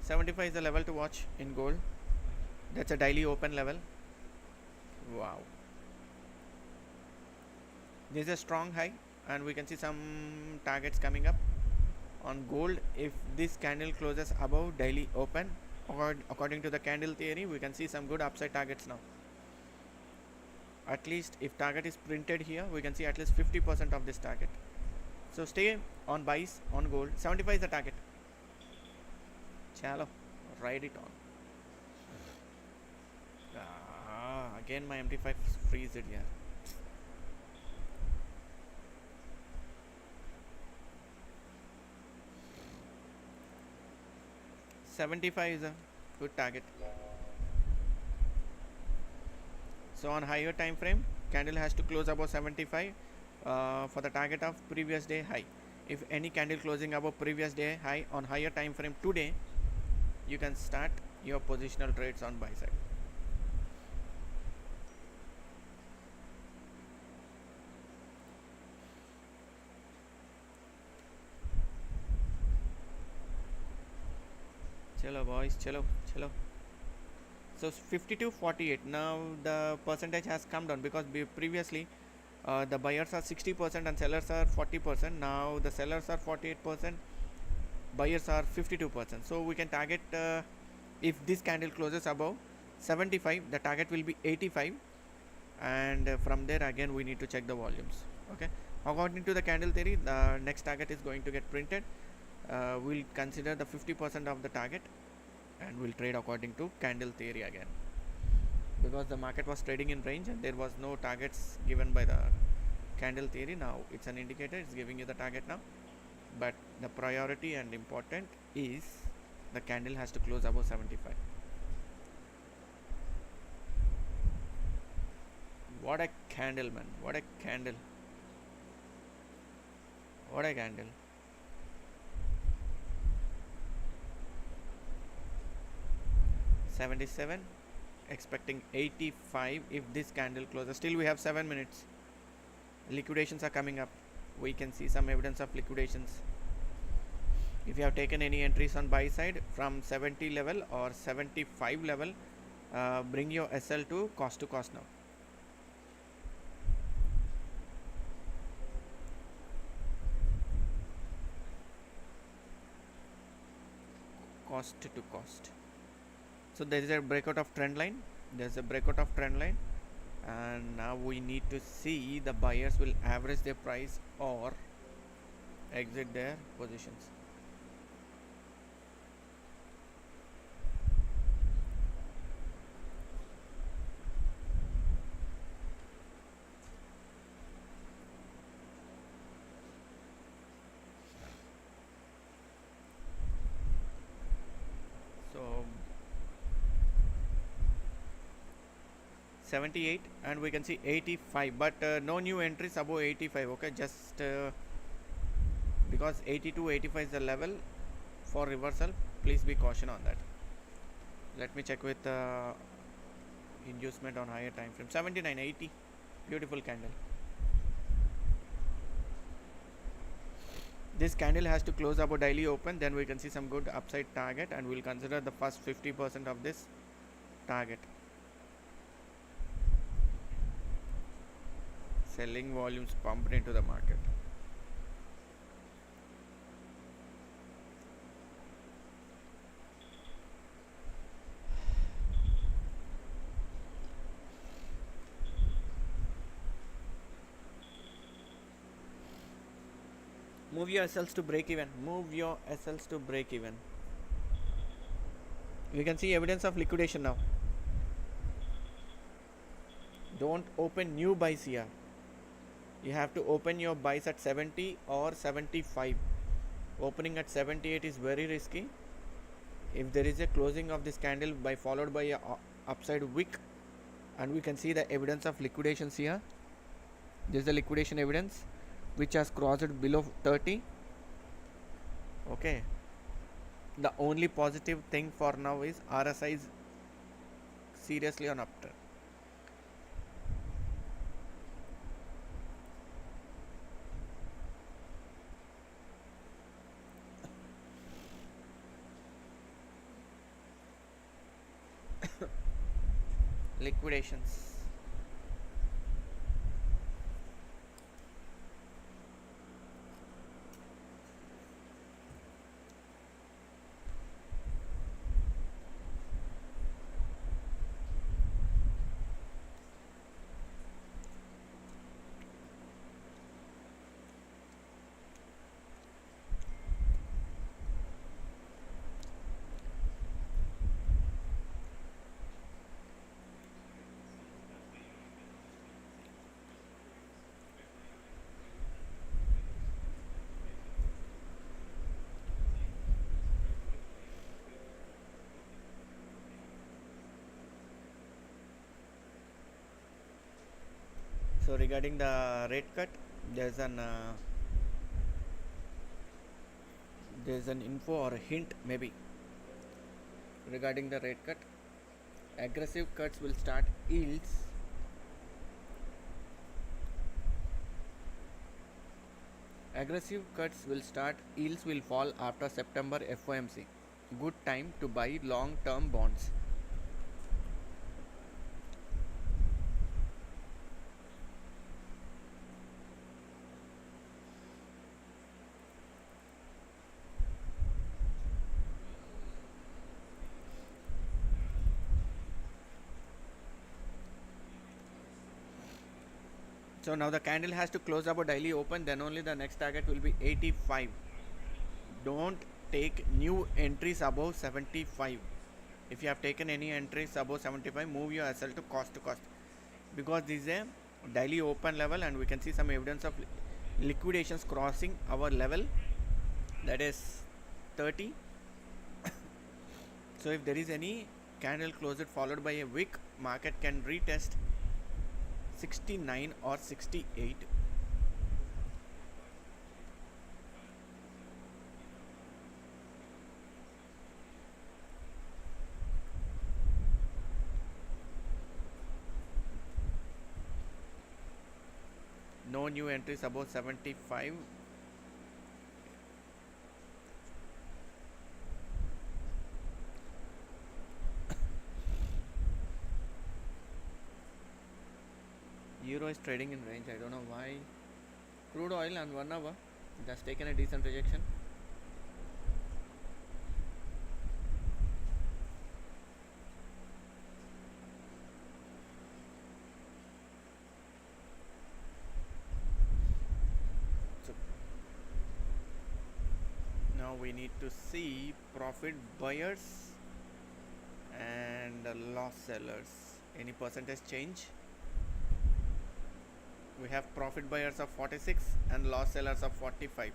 Speaker 1: $75 is the level to watch in gold. That's a daily open level. Wow. This is a strong high and we can see some targets coming up on gold. If this candle closes above daily open, according to the candle theory, we can see some good upside targets now. At least if target is printed here, we can see at least 50% of this target. So stay on buys on gold. 75 is the target. Chalo, ride it on. Again my MT5 freeze it here. $75 is a good target. So on higher time frame, candle has to close above 75 for the target of previous day high. If any candle closing above previous day high on higher time frame today, you can start your positional trades on buy side. Chalo boys, chalo. So 52-48. Now the percentage has come down because previously The buyers are 60% and sellers are 40%. Now the sellers are 48%, buyers are 52%. So we can target, if this candle closes above 75, the target will be 85, and from there again we need to check the volumes. Okay, according to the candle theory, the next target is going to get printed. We'll consider the 50% of the target and we'll trade according to candle theory again, because the market was trading in range and there was no targets given by the candle theory. Now it's an indicator, it's giving you the target now, but the priority and important is the candle has to close above 75. What a candle, man, what a candle, what a candle. $77, expecting 85 if this candle closes. Still we have 7 minutes. Liquidations are coming up. We can see some evidence of liquidations. If you have taken any entries on buy side from 70 level or 75 level, bring your SL to cost now. Cost to cost. So there is a breakout of trend line. There's a breakout of trend line, and now we need to see the buyers will average their price or exit their positions. So 78 and we can see 85, but no new entries above 85. Okay, just because 82 85 is the level for reversal. Please be caution on that. Let me check with inducement on higher time frame. 79 80, beautiful candle. This candle has to close above daily open, then we can see some good upside target, and we'll consider the first 50% of this target. Selling volumes pumped into the market. Move your SLs to break even. Move your SLs to break even. We can see evidence of liquidation now. Don't open new buys here. You have to open your buys at 70 or 75. Opening at 78 is very risky. If there is a closing of this candle by followed by a upside wick, and we can see the evidence of liquidations here. This is the liquidation evidence which has crossed below 30. Okay, the only positive thing for now is RSI is seriously on uptrend. Liquidations. So regarding the rate cut, there's an info or a hint maybe regarding the rate cut. Aggressive cuts will start yields. Aggressive cuts will start, yields will fall after September FOMC. Good time to buy long-term bonds. So now the candle has to close up a daily open, then only the next target will be 85. Don't take new entries above 75. If you have taken any entries above 75, move your SL to cost, because this is a daily open level and we can see some evidence of liquidations crossing our level, that is 30. So if there is any candle closed followed by a wick, market can retest 69 or 68. No new entries above 75. Euro is trading in range. I don't know why. Crude oil on 1 hour just taken a decent rejection. So now we need to see profit buyers and loss sellers. Any percentage change? We have profit buyers of 46 and loss sellers of 45.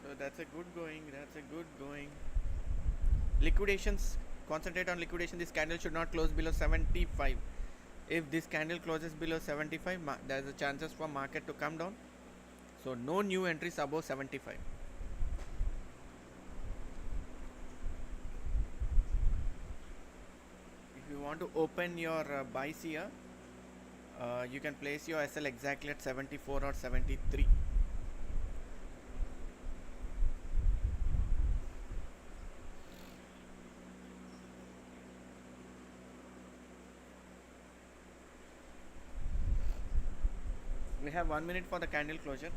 Speaker 1: So that's a good going. Liquidations, concentrate on liquidation. This candle should not close below 75. If this candle closes below 75, there is a chances for market to come down. So no new entries above 75. If you want to open your buys here, you can place your SL exactly at 74 or 73. We have 1 minute for the candle closure.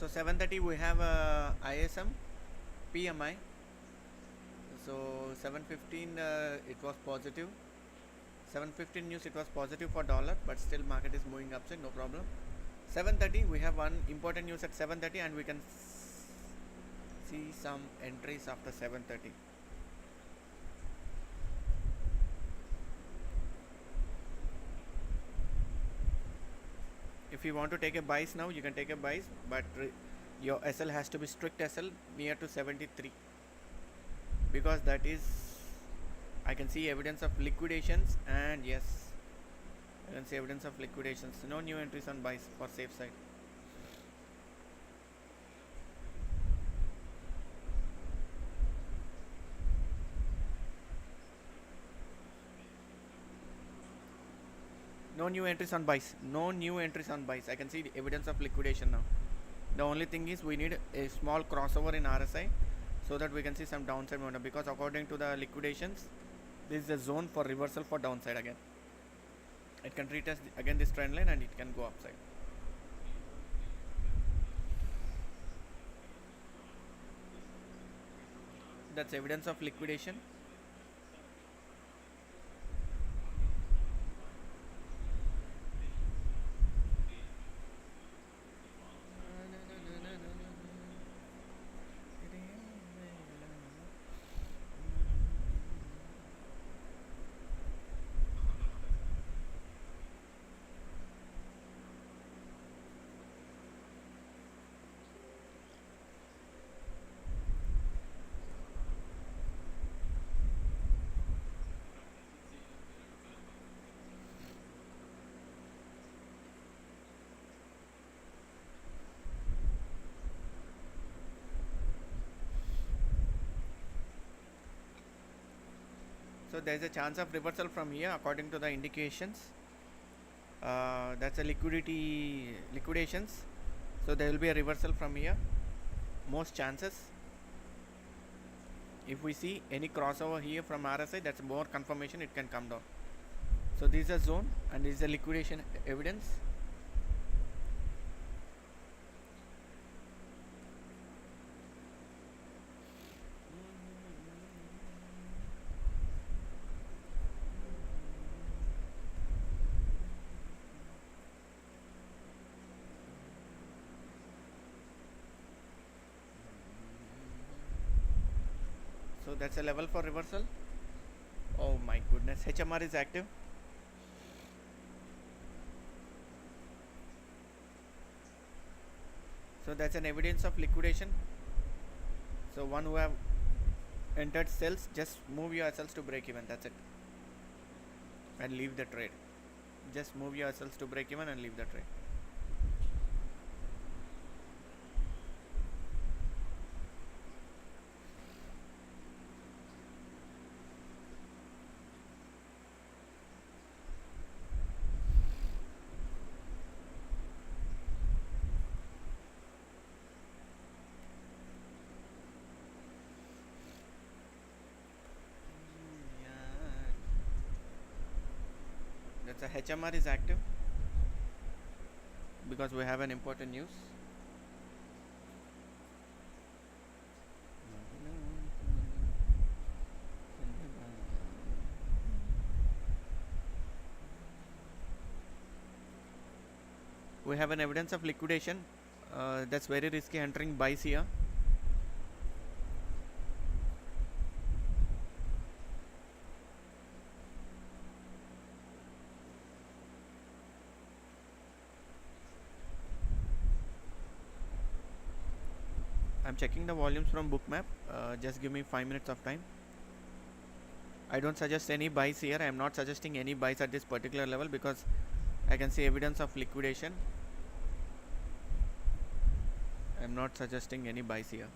Speaker 1: So 7:30 we have ISM PMI. So 7:15 it was positive. 7:15 news it was positive for dollar, but still market is moving upside, no problem. 7:30 we have one important news at 7:30 and we can see some entries after 7:30. If you want to take a buys now, you can take a buys, but your SL has to be strict SL near to 73, because that is, I can see evidence of liquidations, and yes, I can see evidence of liquidations. No new entries on buys for safe side. No new entries on buys. No new entries on buys. I can see the evidence of liquidation now. The only thing is we need a small crossover in RSI so that we can see some downside momentum, because according to the liquidations, this is a zone for reversal for downside again. It can retest again this trend line and it can go upside. that's evidence of liquidation. So there is a chance of reversal from here according to the indications. That's a liquidations. So there will be a reversal from here. Most chances. If we see any crossover here from RSI, that's more confirmation it can come down. So this is a zone and this is a liquidation evidence. So that's a level for reversal. Oh my goodness, HMR is active. So that's an evidence of liquidation. So one who have entered sells, just move yourselves to break even, that's it, and leave the trade. Just move yourselves to break even and leave the trade. The HMR is active because we have an important news. We have an evidence of liquidation. That's very risky entering buys here. I'm checking the volumes from Bookmap. Just give me 5 minutes of time. I don't suggest any buys here. I am not suggesting any buys at this particular level because I can see evidence of liquidation. I am not suggesting any buys here.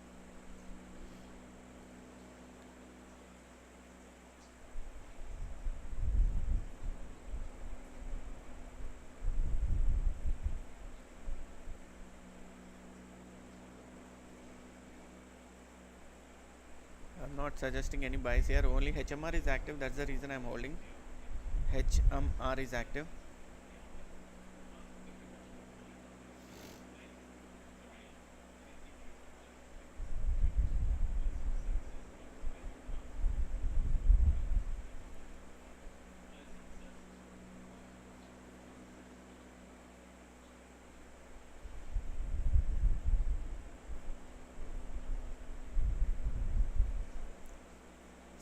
Speaker 1: I'm not suggesting any buys here. Only HMR is active. That's the reason I'm holding. HMR is active.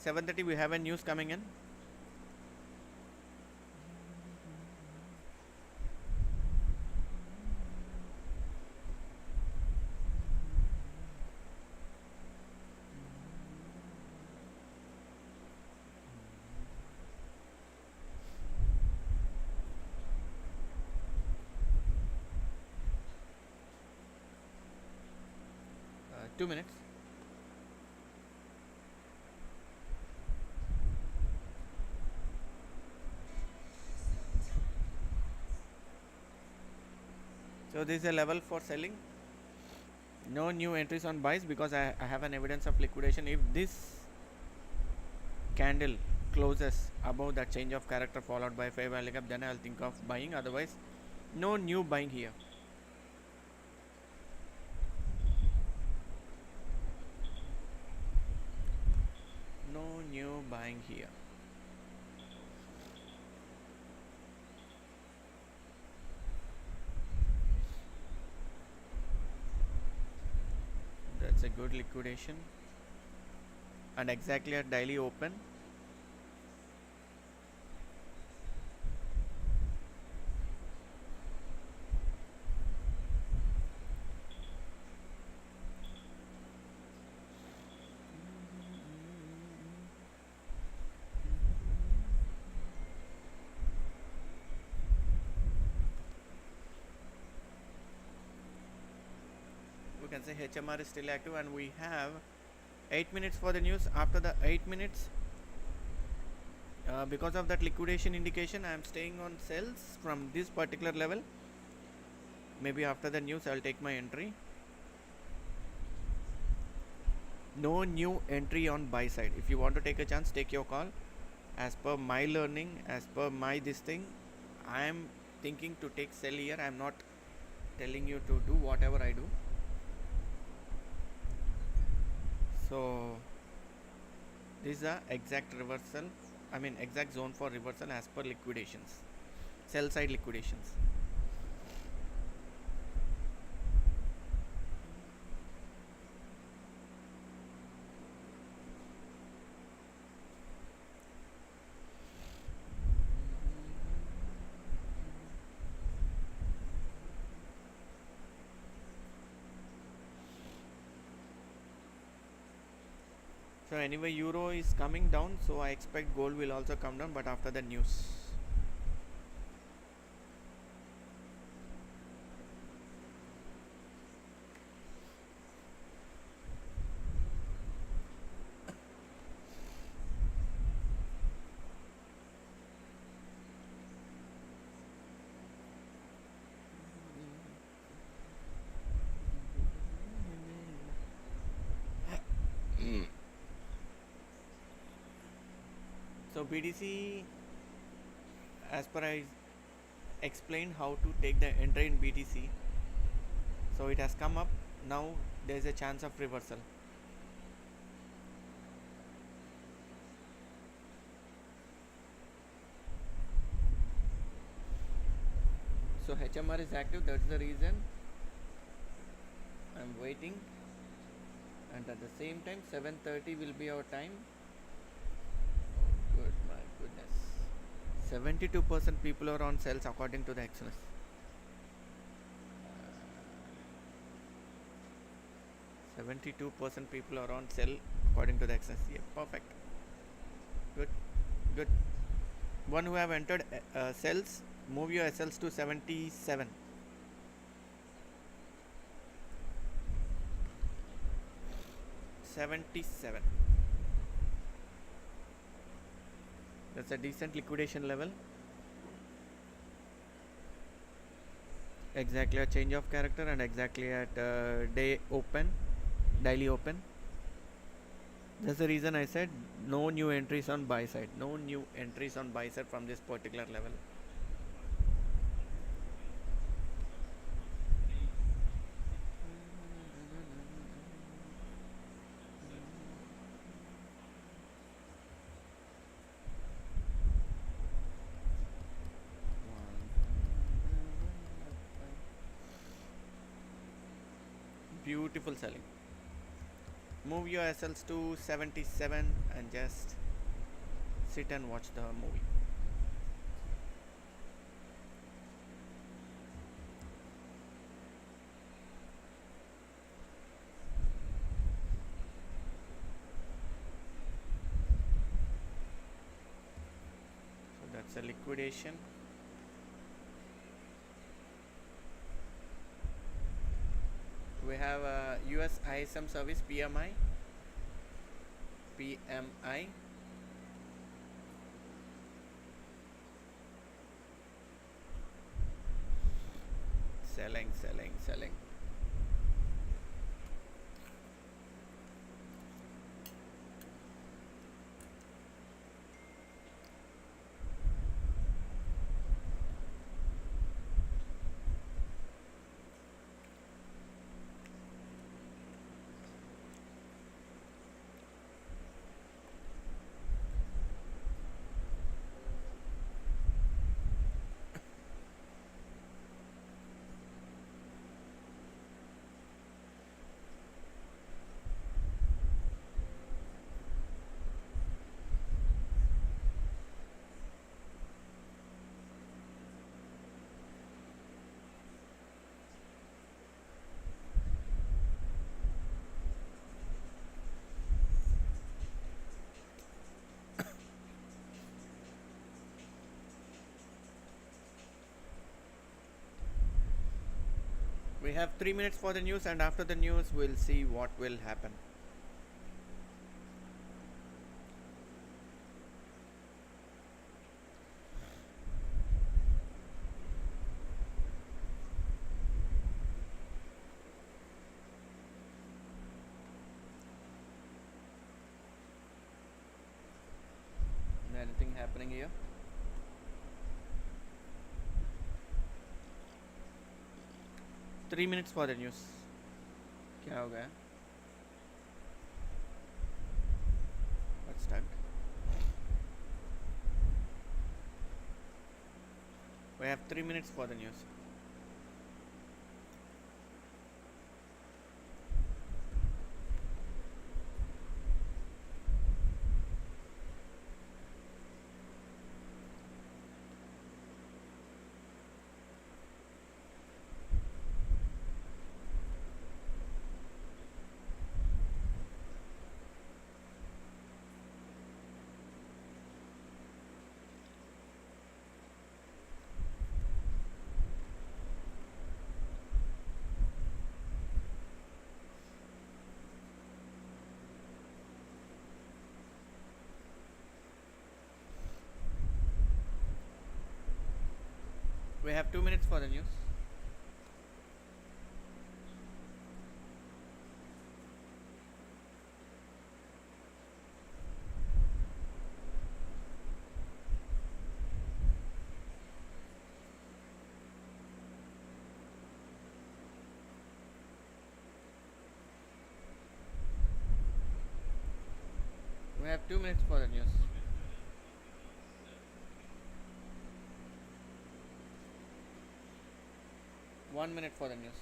Speaker 1: $7:30 we have a news coming in. Two minutes. So this is a level for selling. No new entries on buys because I have an evidence of liquidation. If this candle closes above that change of character followed by fair value gap, then I'll think of buying. Otherwise, no new buying here. here. That's a good liquidation, and exactly at daily open. We can say HMR is still active, and we have 8 minutes for the news. After the 8 minutes, because of that liquidation indication, I am staying on sells from this particular level. Maybe after the news I'll take my entry. No new entry on buy side. If you want to take a chance, take your call. As per my learning, as per my this thing, I am thinking to take sell here. I am not telling you to do whatever I do. So this is the exact reversal, I mean exact zone for reversal as per liquidations, sell side liquidations. So anyway, euro is coming down, so I expect gold will also come down, but after the news. So BTC, as per I explained how to take the entry in BTC, so it has come up. Now there is a chance of reversal. So HMR is active, that's the reason I'm waiting, and at the same time 7:30 will be our time. Good, my goodness. 72% people are on sales according to the Exynos. 72% people are on sell according to the Exynos. Yeah, perfect. Good, good. One who have entered sells, move your SLs to 77. That's a decent liquidation level. Exactly a change of character, and exactly at daily open. That's the reason I said no new entries on buy side. No new entries on buy side from this particular level. Beautiful selling. Move your SLs to 77 and just sit and watch the movie. So that's a liquidation. We have a US ISM service PMI. Selling. We have 3 minutes for the news, and after the news we'll see what will happen. Anything happening here? Three minutes for the news. क्या हो गया? Let's start. We have 3 minutes for the news. We have 2 minutes for the news. We have 2 minutes for the news. One minute for the news.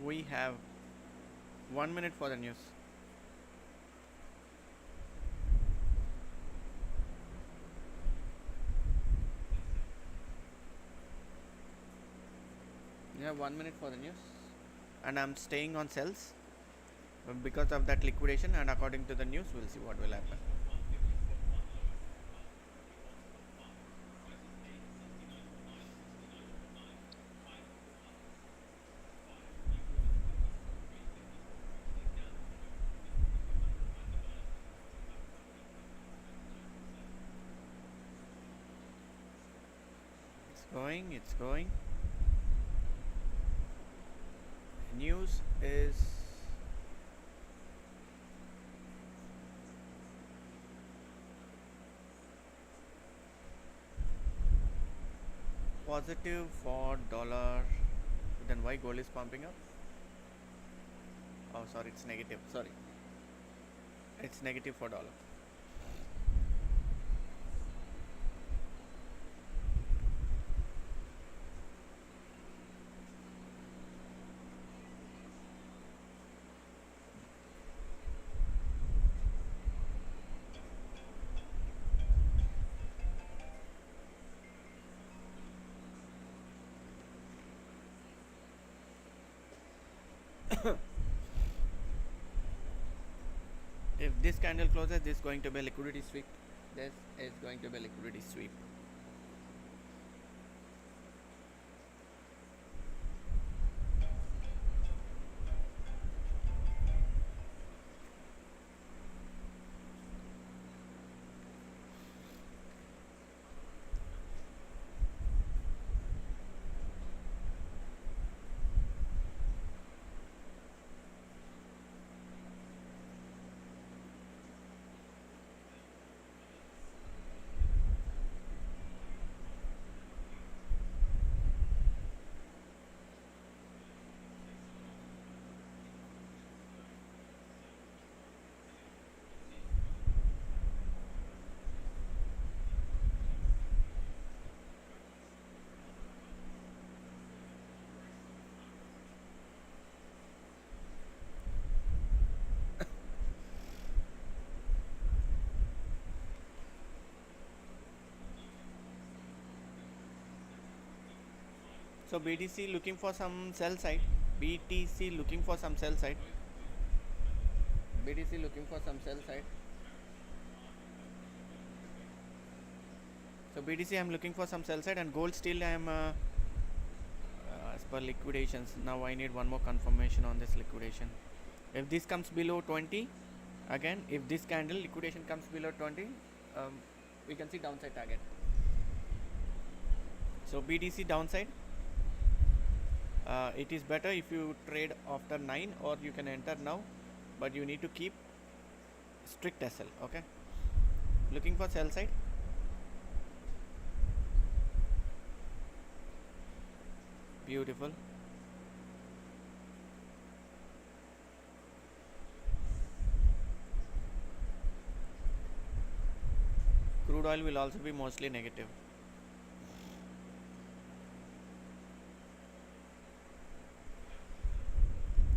Speaker 1: We have 1 minute for the news. You have 1 minute for the news, and I'm staying on sells because of that liquidation, and according to the news we'll see what will happen. It's going. News is positive for dollar. Then why gold is pumping up? Oh, sorry, it's negative. Sorry, it's negative for dollar. If this candle closes, this is going to be a liquidity sweep. This is going to be a liquidity sweep. So BTC looking for some sell side. BTC looking for some sell side. BTC looking for some sell side. So BTC I'm looking for some sell side, and gold still I'm as per liquidations. Now I need one more confirmation on this liquidation. If this comes below 20, again if this candle liquidation comes below 20, we can see downside target. So BTC downside. It is better if you trade after 9, or you can enter now, but you need to keep strict SL. Okay, looking for sell side. Beautiful. Crude oil will also be mostly negative.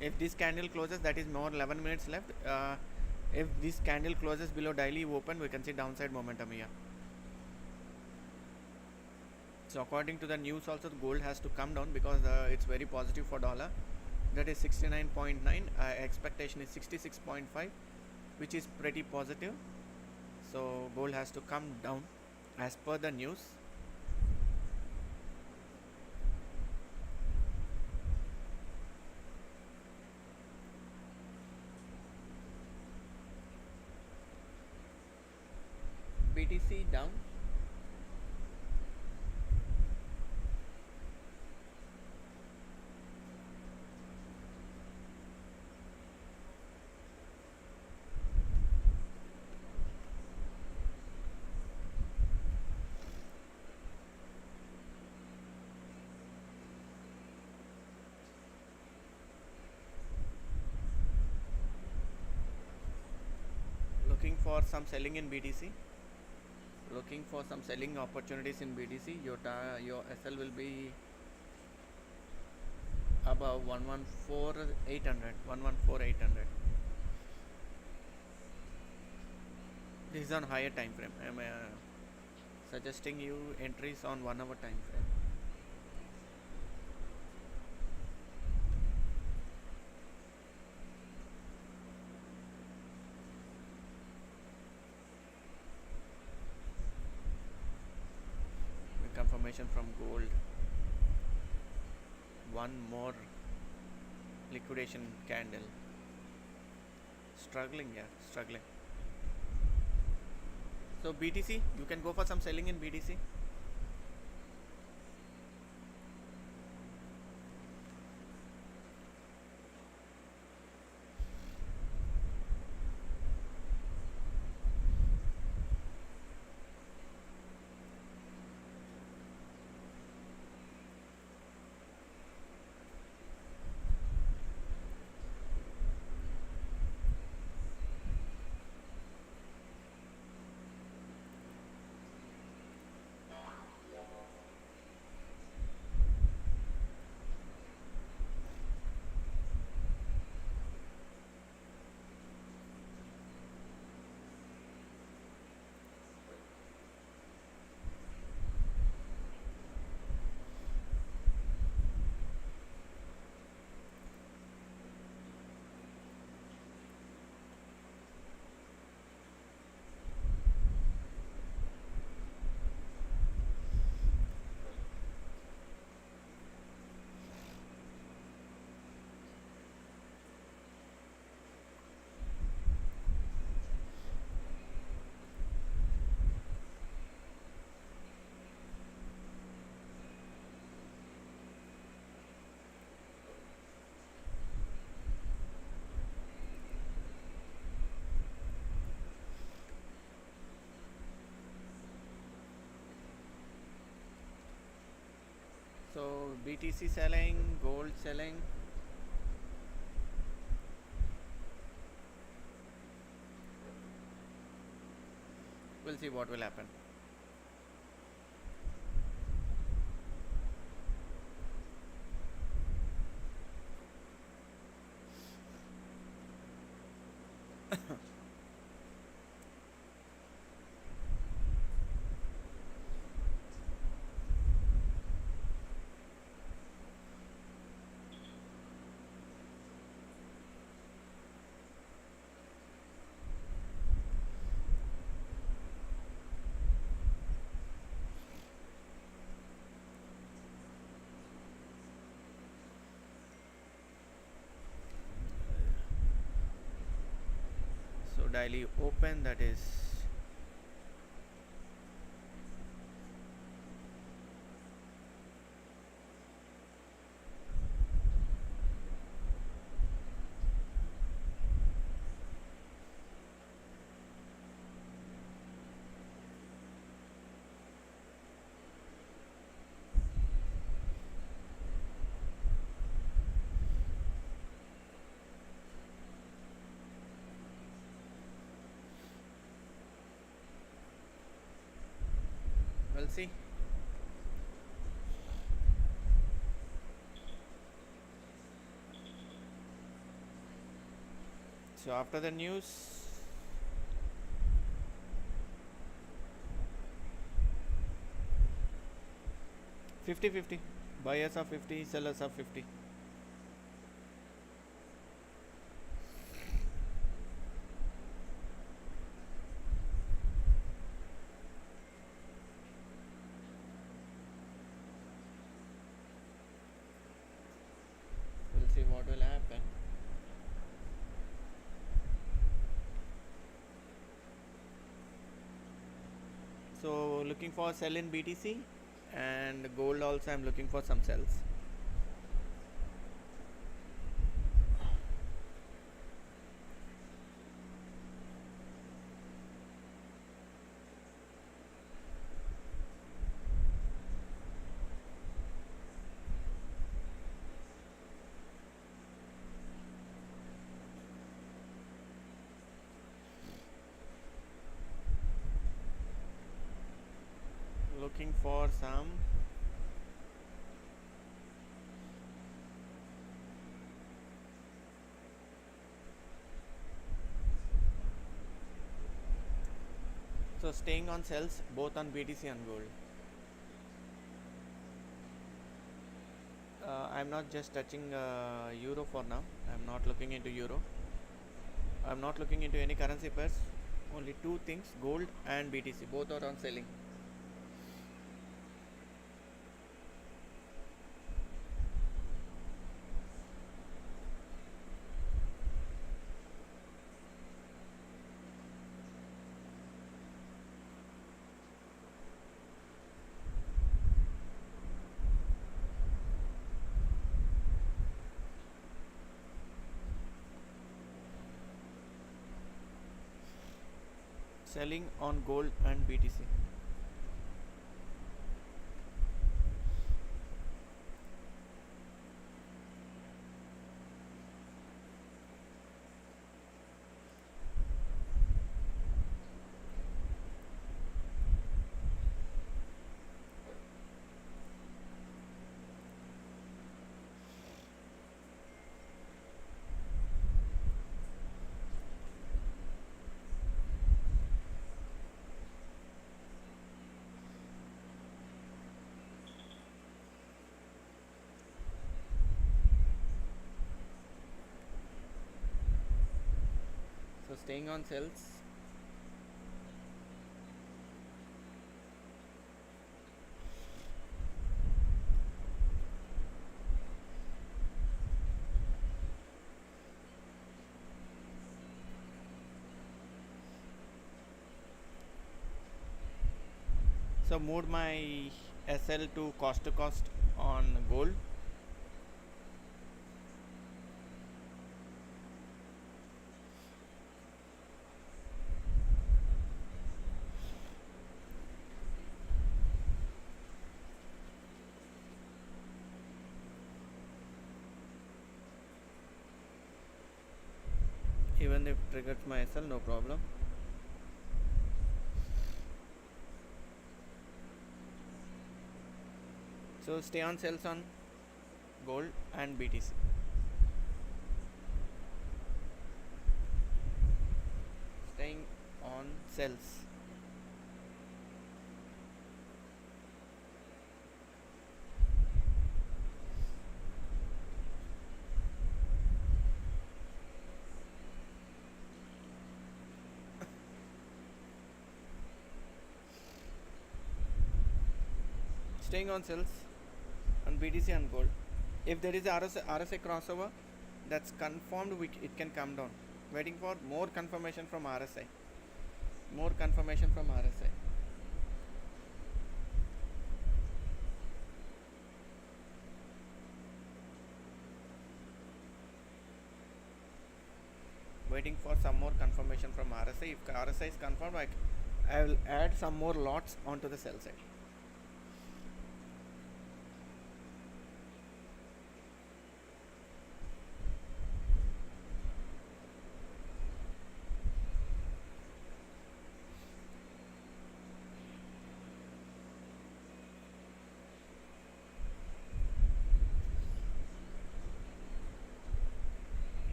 Speaker 1: If this candle closes, that is more 11 minutes left. If this candle closes below daily open, we can see downside momentum here. So according to the news also, the gold has to come down because it's very positive for dollar. That is 69.9. Expectation is 66.5, which is pretty positive. So gold has to come down as per the news. BTC down. Looking for some selling in BTC. Looking for some selling opportunities in BTC. Your SL will be above 114,800. 114,800. This is on higher time frame. I am suggesting you entries on 1 hour time frame. Confirmation from gold. One more liquidation candle. Struggling, yeah, struggling. So BTC, you can go for some selling in BTC. So BTC selling, gold selling. We'll see what will happen. daily open, that is we'll see. So after the news, fifty-fifty, buyers are 50, sellers are 50. We'll see what will happen. So looking for sell in BTC, and gold also I'm looking for some sells. Looking for some so staying on sells both on BTC and gold. I'm not just touching euro for now. I'm not looking into euro. I'm not looking into any currency pairs. Only two things, gold and BTC, both are on selling. Selling on gold and BTC. So staying on sells. So moved my SL to cost on gold. Even if triggers my SL, no problem. So stay on sells on gold and BTC. Staying on sells. Staying on sells on BTC and gold. If there is RSI crossover, that's confirmed, it can come down. Waiting for more confirmation from RSI. More confirmation from RSI. Waiting for some more confirmation from RSI. If RSI is confirmed, I will add some more lots onto the sell side.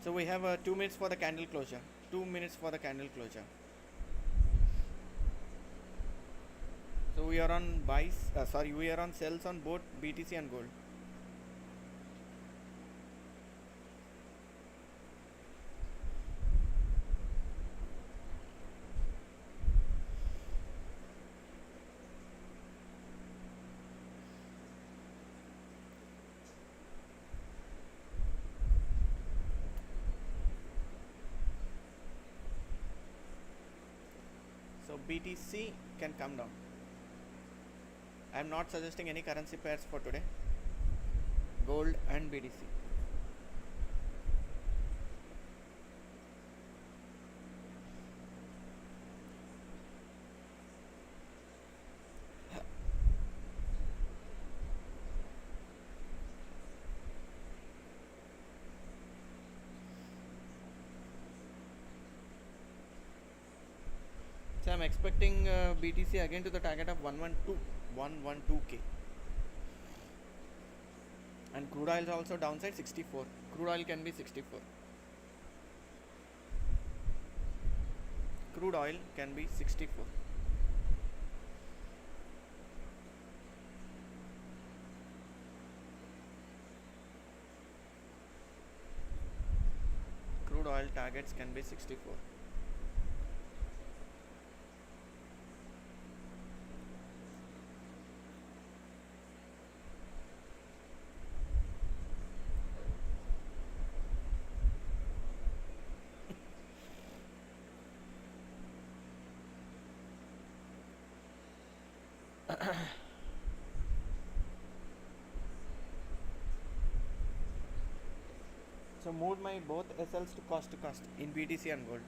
Speaker 1: So we have 2 minutes for the candle closure. 2 minutes for the candle closure. So we are on buys. We are on sells on both BTC and gold. So BTC can come down. I am not suggesting any currency pairs for today. Gold and BTC. So I'm expecting BTC again to the target of 112K. And crude oil is also downside 64. Crude oil can be 64. Crude oil can be 64. Crude oil targets can be 64. So moved my both SLs to cost in BTC and gold.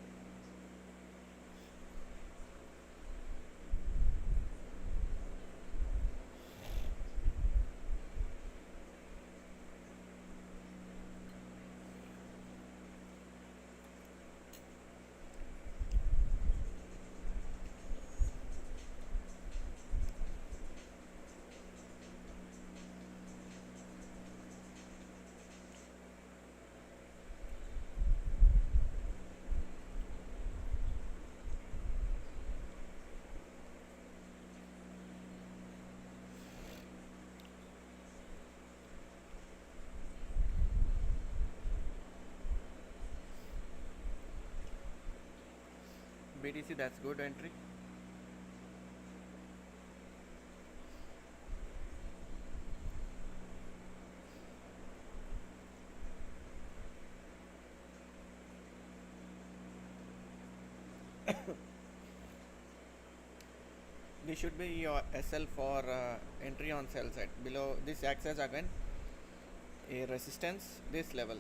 Speaker 1: BTC, that's good entry. This should be your SL for entry on sell side. Below this acts as again a resistance, this level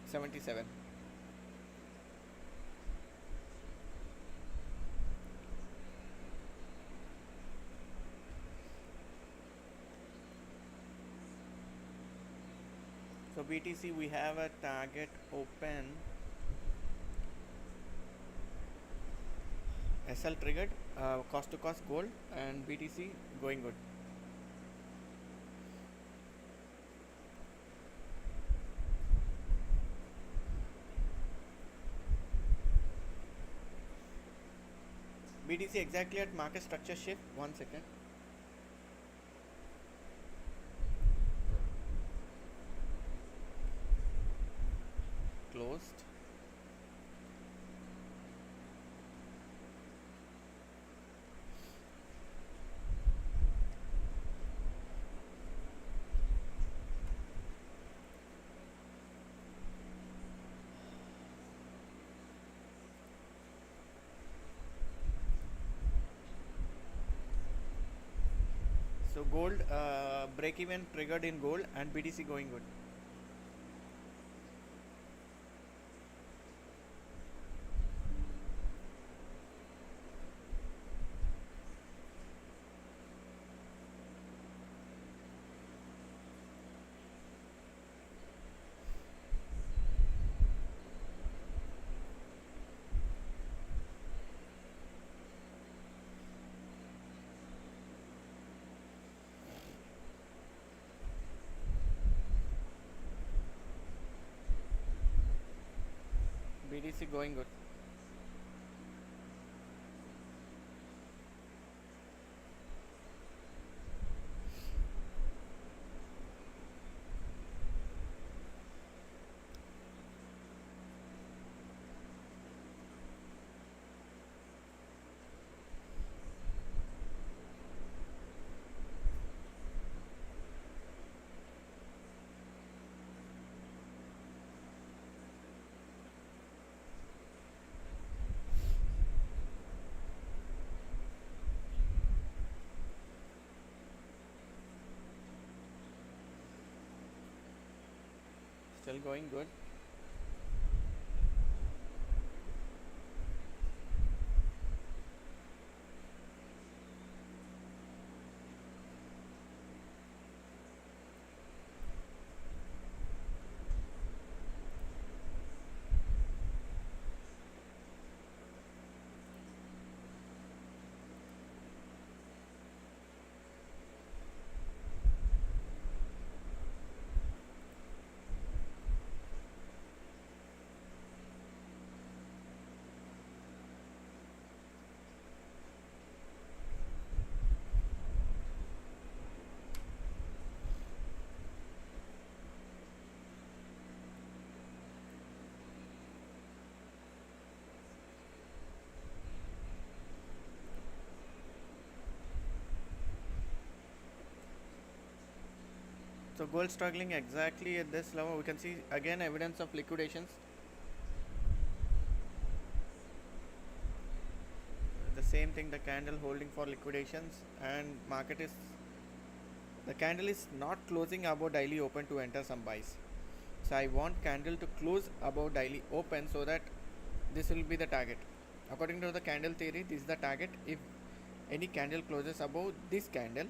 Speaker 1: 77. So BTC we have a target open, SL triggered, cost to cost gold, and BTC going good. BTC exactly at market structure shift. 1 second. Closed. So gold break even triggered in gold and BTC going good. BTC going good. Still going good. So gold struggling exactly at this level. We can see again evidence of liquidations. The same thing, the candle holding for liquidations, and market is, the candle is not closing above daily open to enter some buys. So I want candle to close above daily open so that this will be the target. According to the candle theory, this is the target. If any candle closes above this candle,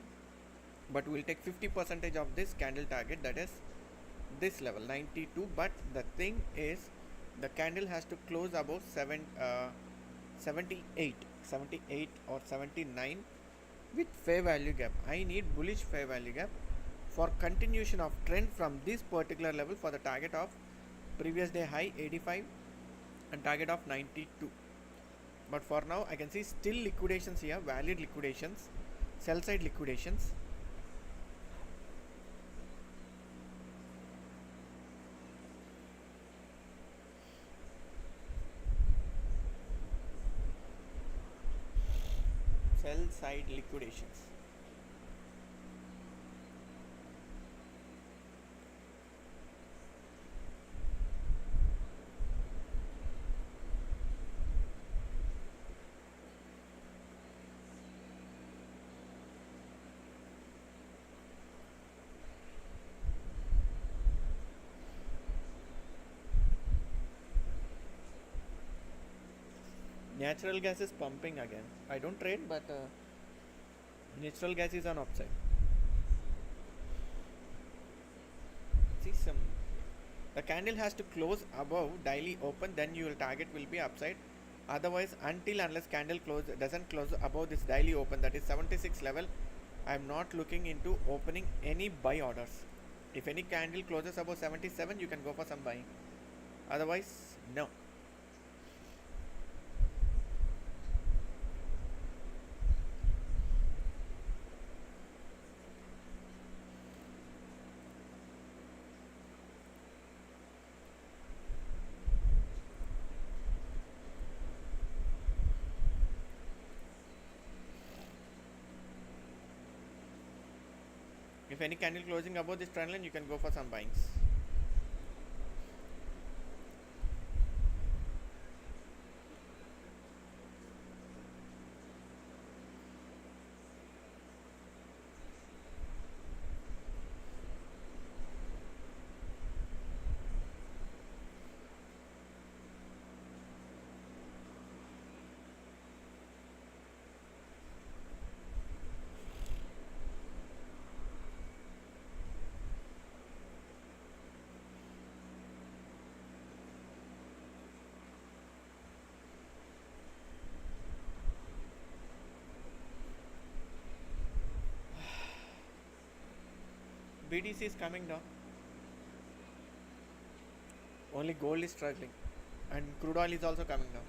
Speaker 1: but we'll take 50% of this candle target, that is this level 92. But the thing is, the candle has to close above 78 or 79 with fair value gap. I need bullish fair value gap for continuation of trend from this particular level for the target of previous day high 85 and target of 92. But for now I can see still liquidations here, valid liquidations, sell side liquidations. Sell side liquidations. Natural gas is pumping again. I don't trade, but natural gas is on upside. See some. The candle has to close above daily open, then your target will be upside. Otherwise, until unless candle doesn't close above this daily open, that is 76 level, I am not looking into opening any buy orders. If any candle closes above 77, you can go for some buying. Otherwise, no. If any candle closing above this trend line, you can go for some buyings. BTC is coming down. Only gold is struggling, and crude oil is also coming down.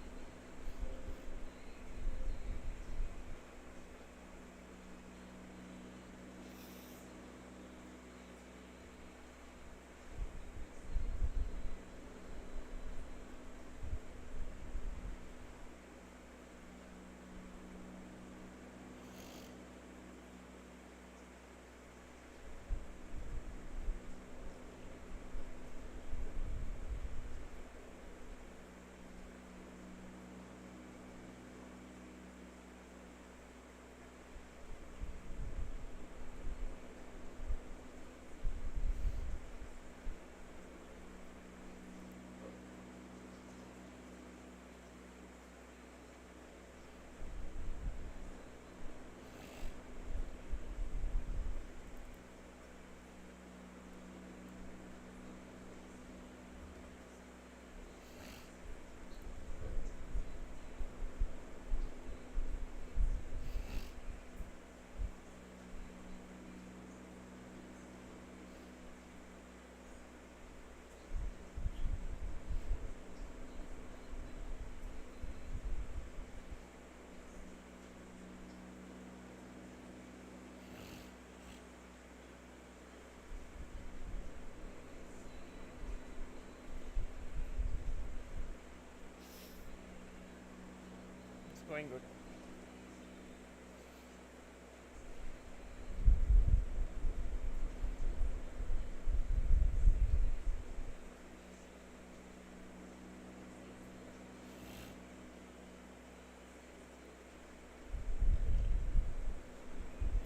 Speaker 1: It's going good.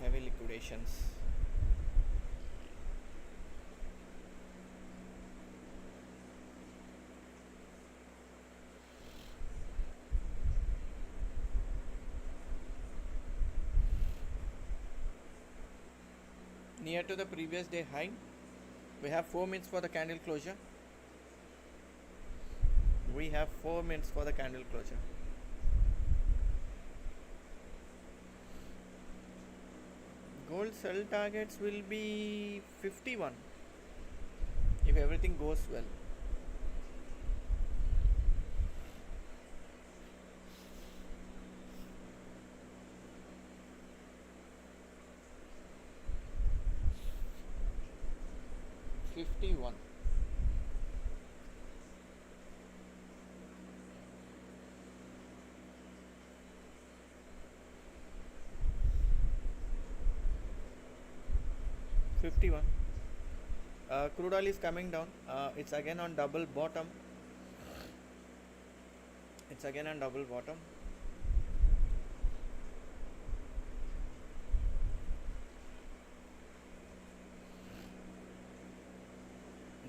Speaker 1: Heavy liquidations. Near to the previous day high. We have 4 minutes for the candle closure. We have 4 minutes for the candle closure. Gold sell targets will be 51 if everything goes well. $51. Crude oil is coming down. It's again on double bottom. It's again on double bottom.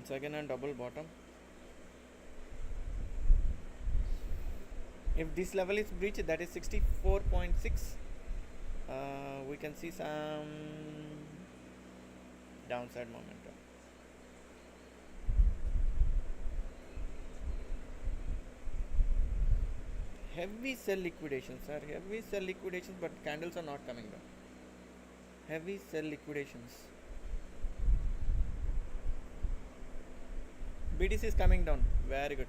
Speaker 1: It's again on double bottom. If this level is breached, that is 64.6, we can see some downside momentum. Heavy sell liquidations, sir. Heavy sell liquidations, but candles are not coming down. Heavy sell liquidations. BTC is coming down. Very good.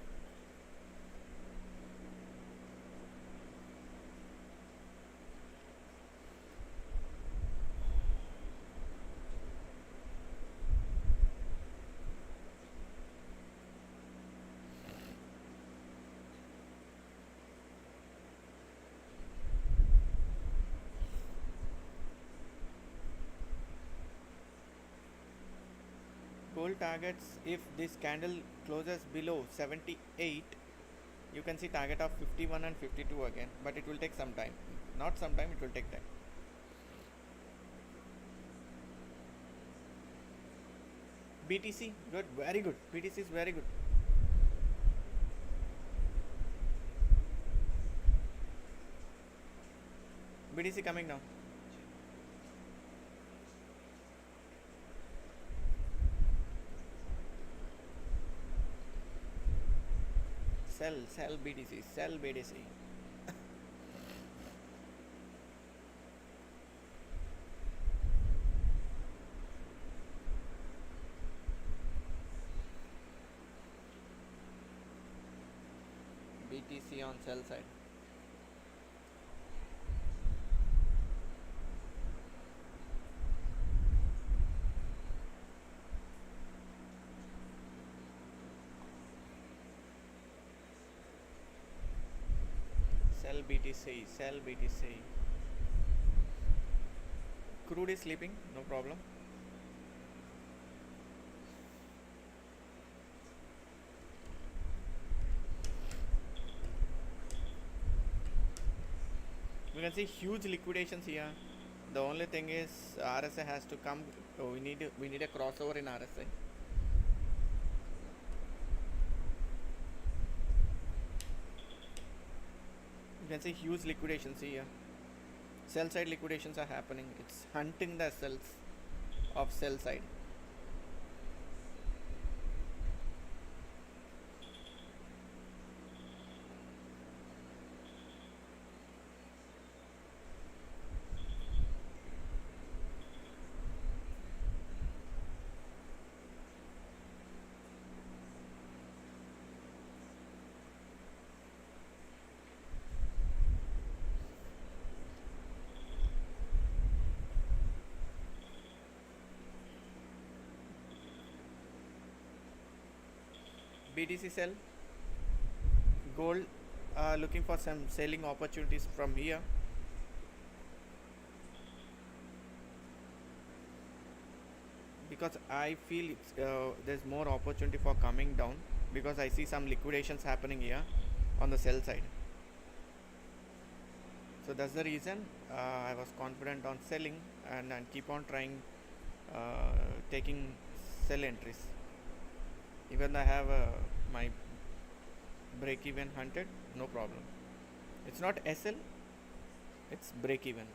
Speaker 1: Gold targets, if this candle closes below 78, you can see target of 51 and 52 again, but it will take some time. Not some time, it will take time. BTC, good, very good. BTC is very good. BTC coming down. Sell BTC, sell BTC. BTC on sell side. Sell BTC, sell BTC. Crude is sleeping, no problem. We can see huge liquidations here. The only thing is RSI has to come. We need a crossover in RSI. You can see huge liquidations here. Sell side liquidations are happening. It's hunting the sells of sell side. BTC sell. Gold looking for some selling opportunities from here. Because I feel there's more opportunity for coming down, because I see some liquidations happening here on the sell side. So that's the reason I was confident on selling and keep on trying taking sell entries. Even I have my break even hunted, no problem. It's not SL, it's break even.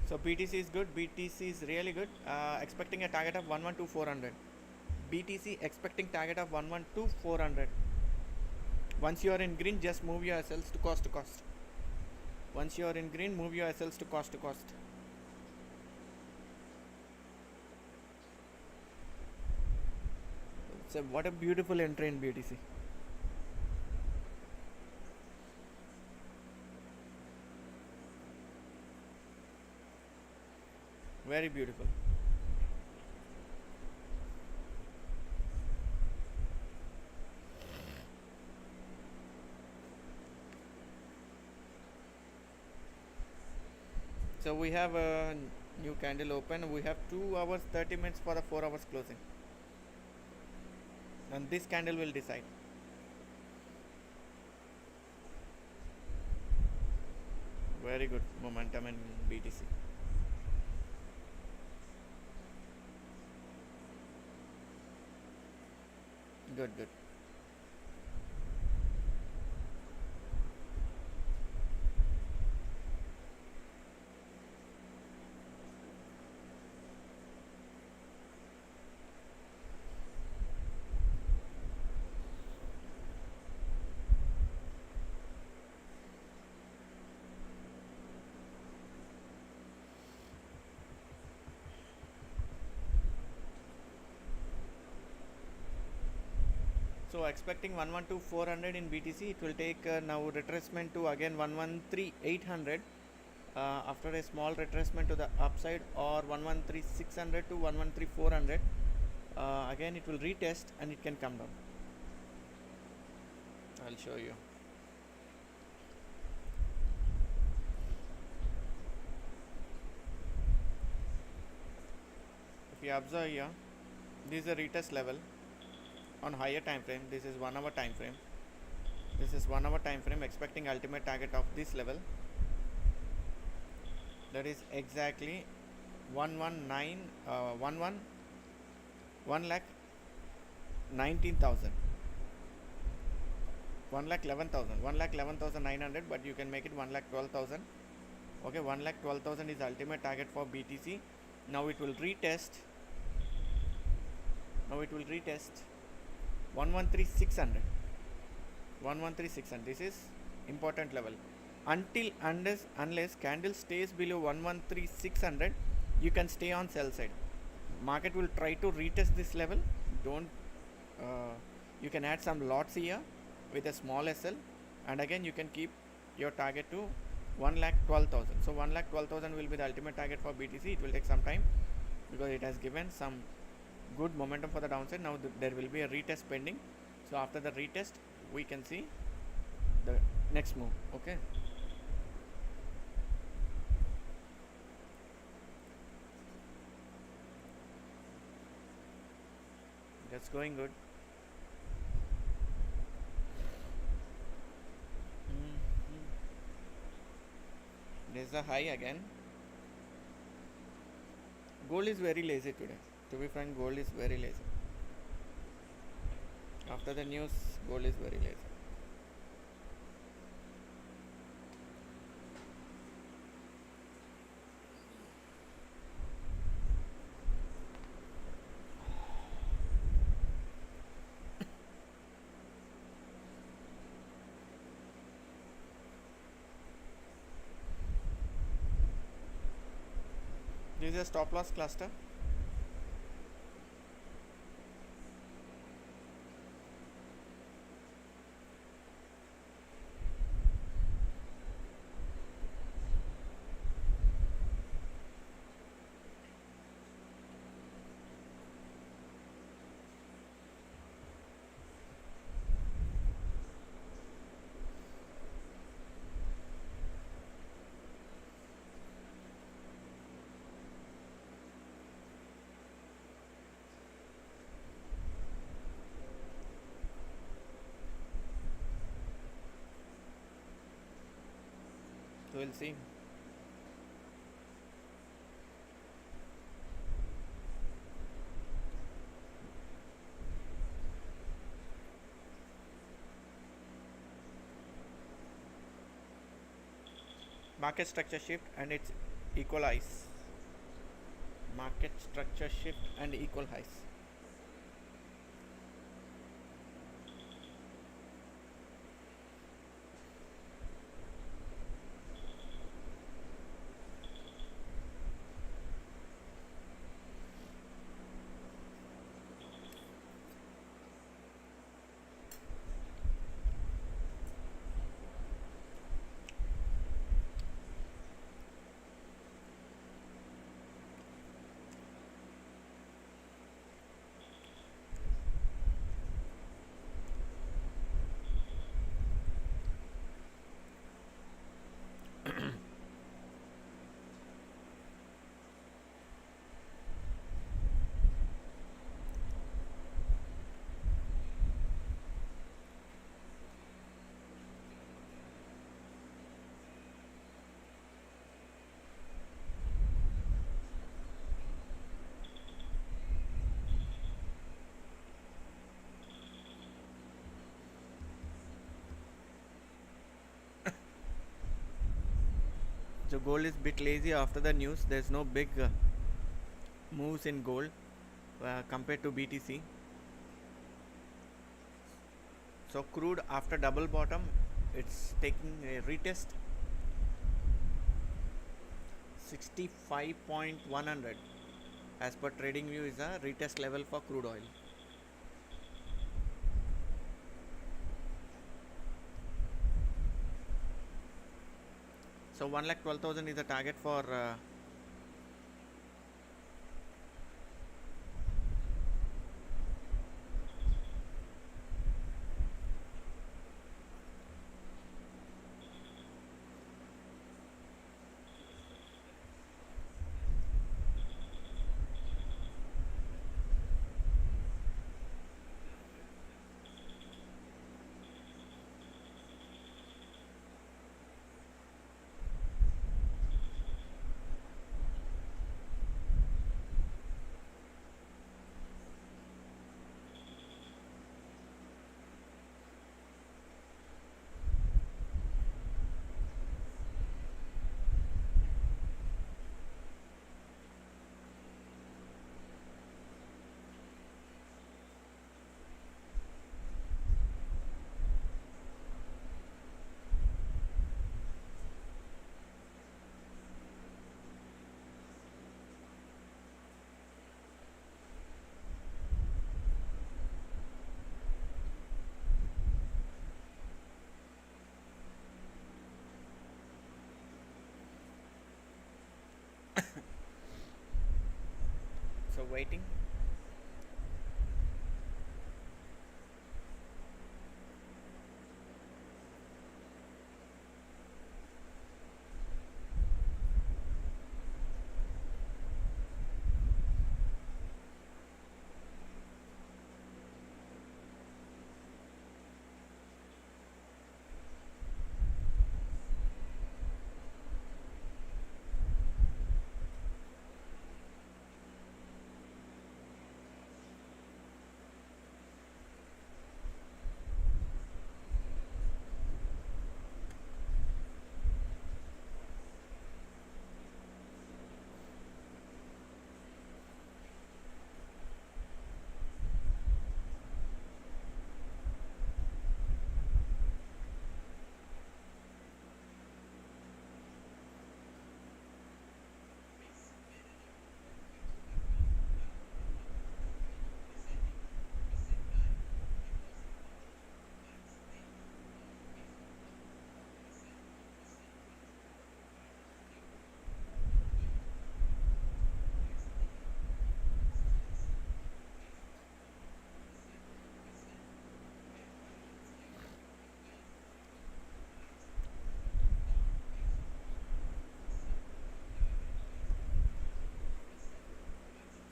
Speaker 1: So BTC is good. BTC is really good. Expecting a target of 112,400. BTC expecting target of 112,400. Once you are in green, just move your SLs to cost to cost. Once you are in green, move your SLs to cost to cost. So what a beautiful entry in BTC. Very beautiful. So we have a new candle open. We have 2 hours 30 minutes for the 4 hours closing, and this candle will decide. Very good momentum in BTC. Good, good. So expecting 112,400 in BTC. It will take now retracement to again 113,800 after a small retracement to the upside, or 113,600 to 113,400. Again it will retest and it can come down. I'll show you. If you observe here, this is a retest level on higher time frame. This is 1 hour time frame. This is 1 hour time frame, expecting ultimate target of this level. That is exactly 1,19,000. 1,11,000, 1,11,900, but you can make it 1,12,000. Okay, 1,12,000 is ultimate target for BTC. Now it will retest. 113,600. 113,600. This is important level. Unless candle stays below 113,600, you can stay on sell side. Market will try to retest this level. Don't. You can add some lots here with a small SL, and again you can keep your target to 1,12,000. So 1,12,000 will be the ultimate target for BTC. It will take some time because it has given some good momentum for the downside. Now there will be a retest pending. So after the retest, we can see the next move. Okay. That's going good. There's a high again. Gold is very lazy today. To be frank, gold is very lazy. After the news, gold is very lazy. This is a stop loss cluster. So we'll see. Market structure shift and its equal highs. Market structure shift and equal highs. So gold is bit lazy after the news. There's no big moves in gold compared to BTC. So crude after double bottom, it's taking a retest 65.100 as per trading view is a retest level for crude oil. So 1,12,000 is the target for waiting.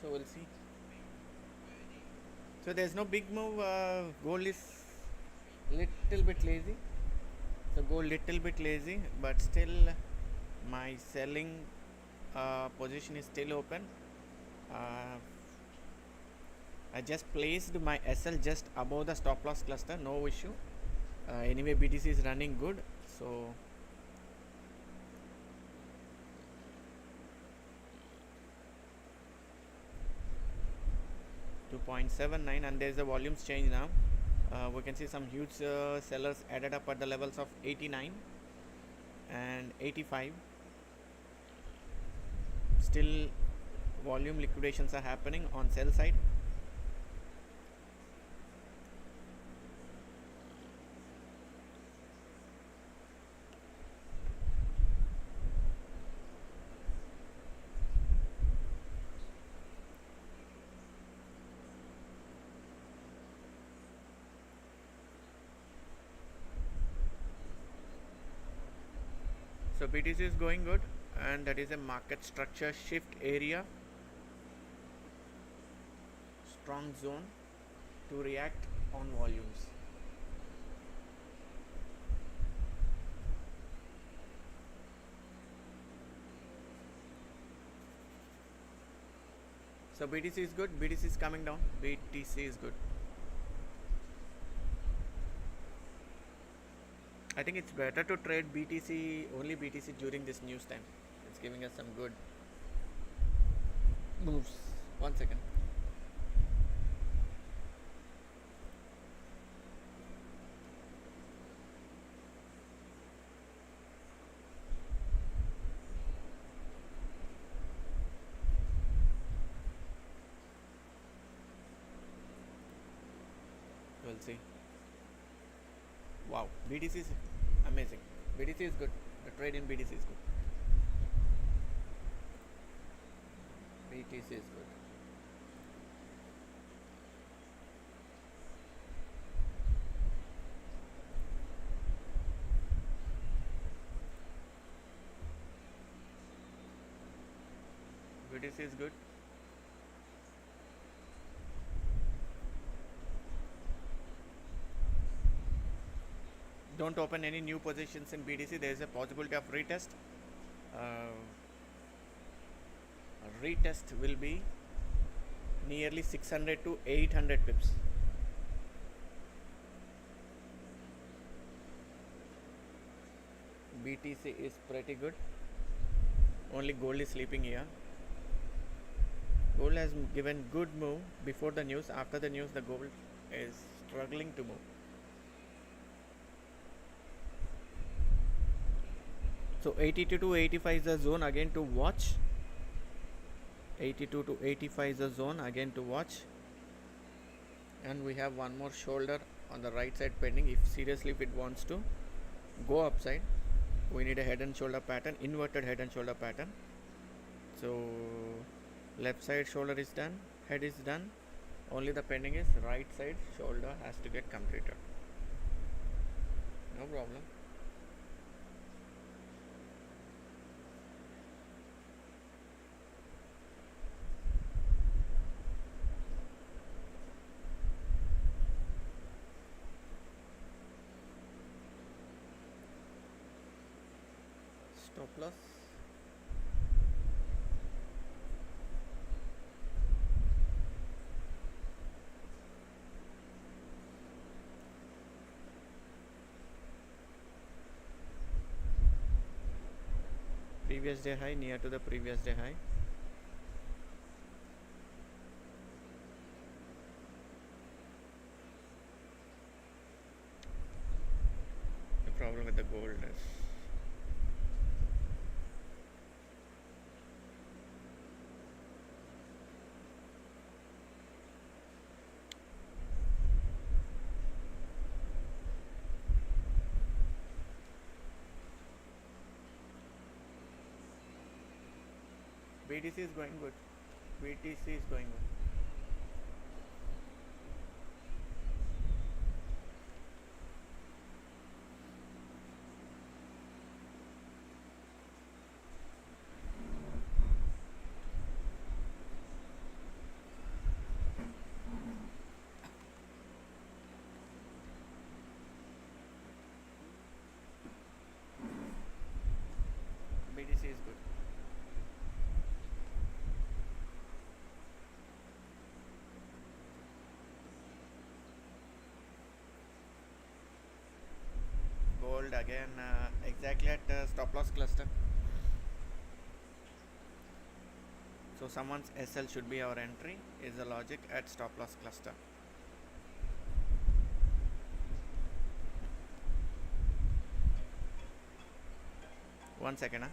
Speaker 1: So we'll see. So there's no big move. Gold is little bit lazy. So gold little bit lazy, but still my selling position is still open. I just placed my SL just above the stop loss cluster, no issue. Anyway, BTC is running good, so $2.79, and there's a volumes change now. We can see some huge sellers added up at the levels of 89 and 85. Still volume liquidations are happening on sell side. So BTC is going good, and that is a market structure shift area, strong zone to react on volumes. So BTC is good, BTC is coming down, BTC is good. I think it's better to trade BTC, only BTC during this news time. It's giving us some good moves. 1 second. We'll see. Wow, BTC is amazing. BTC is good. The trade in BTC is good. BTC is good. BTC is good. Don't open any new positions in BTC. There is a possibility of retest. Retest will be nearly 600 to 800 pips. BTC is pretty good. Only gold is sleeping here. Gold has given good move before the news. After the news, the gold is struggling to move. So 82 to 85 is the zone again to watch. 82 to 85 is the zone again to watch. And we have one more shoulder on the right side pending. If seriously, if it wants to go upside, we need a head and shoulder pattern, inverted head and shoulder pattern. So left side shoulder is done. Head is done, only the pending is right side shoulder has to get completed. No problem. Stop loss. Previous day high, near to the previous day high. The problem with the gold is BTC is going good. BTC is going good. BTC is good. Gold again, exactly at stop loss cluster. So someone's SL should be our entry, is the logic at stop loss cluster. One second.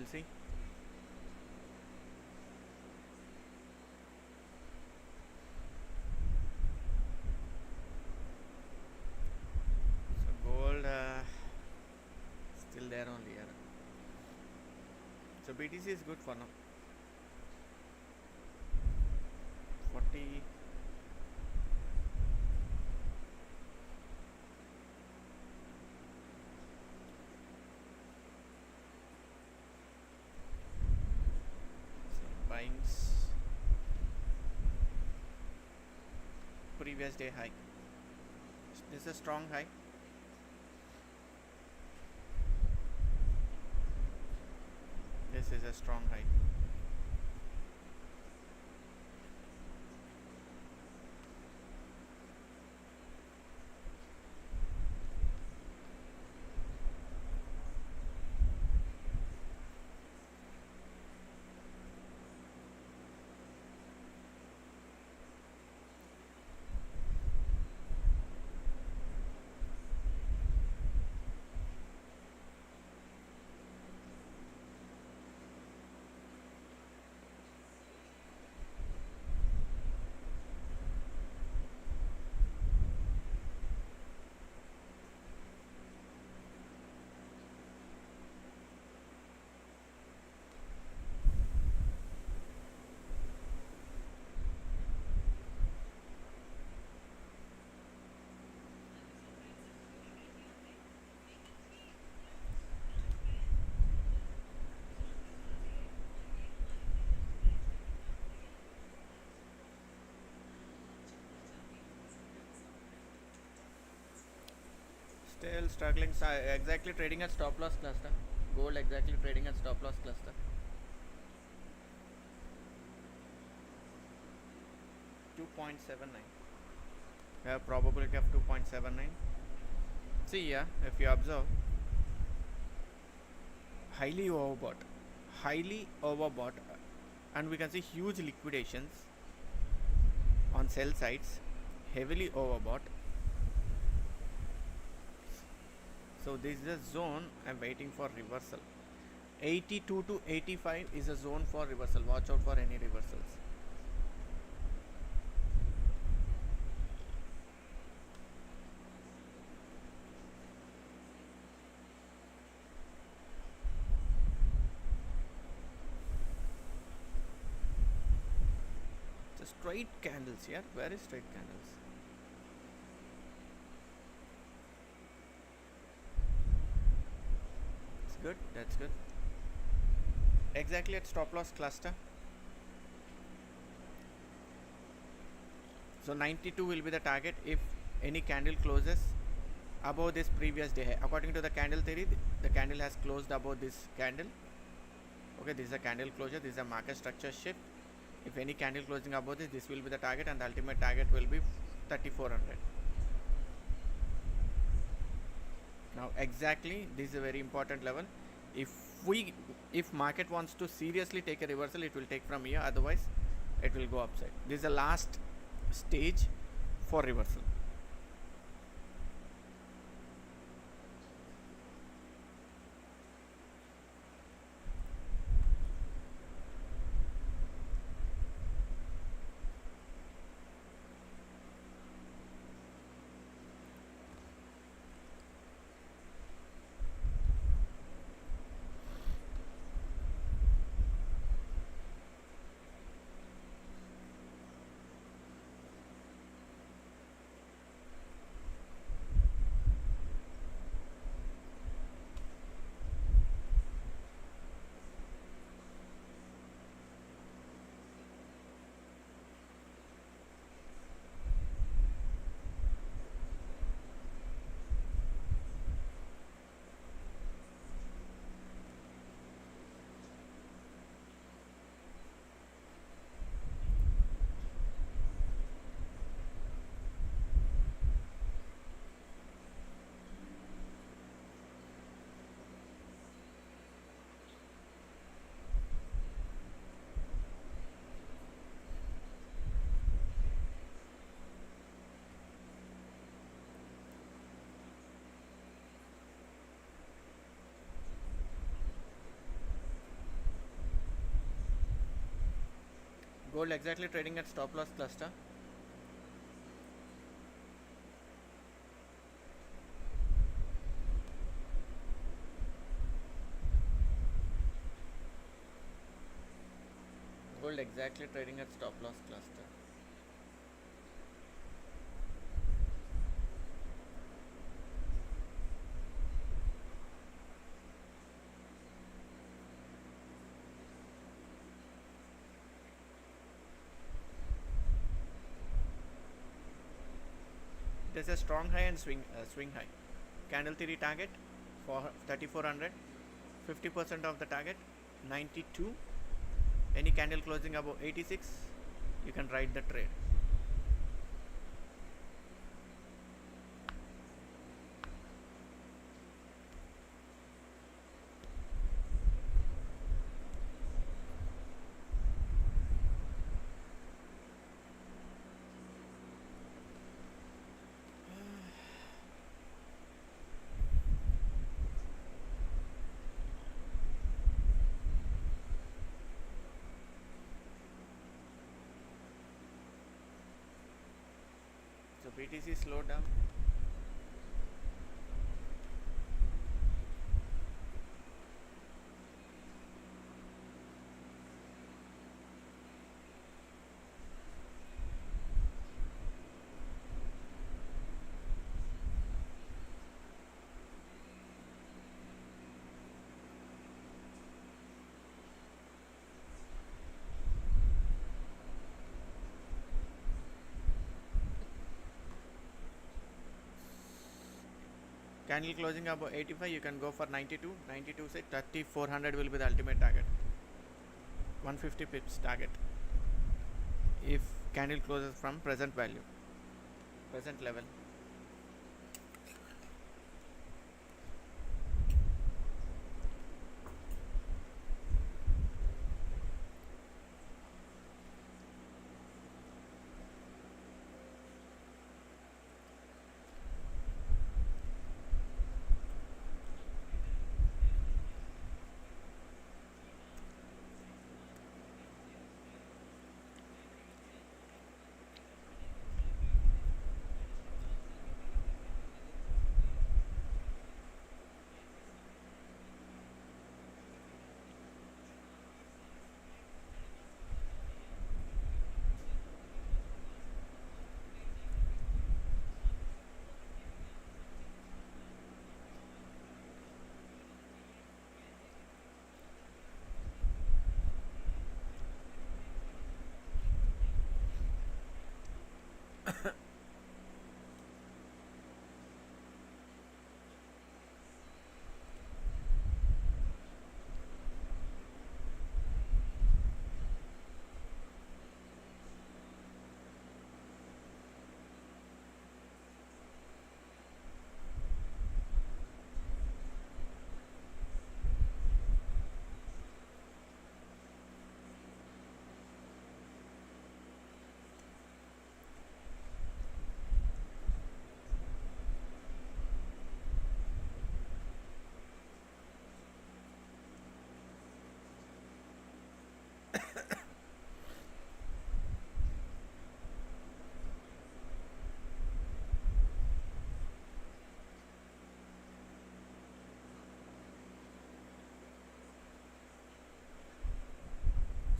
Speaker 1: will see. So gold still there only here. So BTC is good for now. 40. Buyings. Previous day high. This is a strong high. This is a strong high. Still struggling, exactly trading at stop loss cluster. Gold exactly trading at stop loss cluster. $2.79. We have probability of 2.79. See, yeah, if you observe, highly overbought, and we can see huge liquidations on sell sides, heavily overbought. So this is a zone I'm waiting for reversal. 82 to 85 is a zone for reversal. Watch out for any reversals. It's a straight candles here. Where is straight candles? Good, that's good. Exactly at stop loss cluster. So 92 will be the target if any candle closes above this previous day high. According to the candle theory, the candle has closed above this candle. Okay, this is a candle closure, this is a market structure shift. If any candle closing above this will be the target, and the ultimate target will be 3400. Now exactly this is a very important level. If market wants to seriously take a reversal, it will take from here, otherwise it will go upside. This is the last stage for reversal. Gold exactly trading at stop loss cluster. Gold exactly trading at stop loss cluster. There's a strong high and swing high. Candle theory target for 3400. 50% of the target 92. Any candle closing above 86, you can ride the trade. So BTC slowed down. Candle closing above 85, you can go for 92. 92 say 3400 will be the ultimate target. 150 pips target. If candle closes from present value, present level.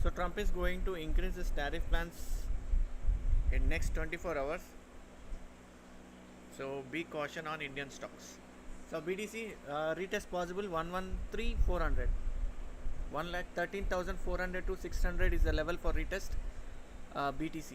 Speaker 1: So Trump is going to increase his tariff plans in next 24 hours. So be caution on Indian stocks. So BTC retest possible 113,400. 1,13,400 to 600 is the level for retest BTC.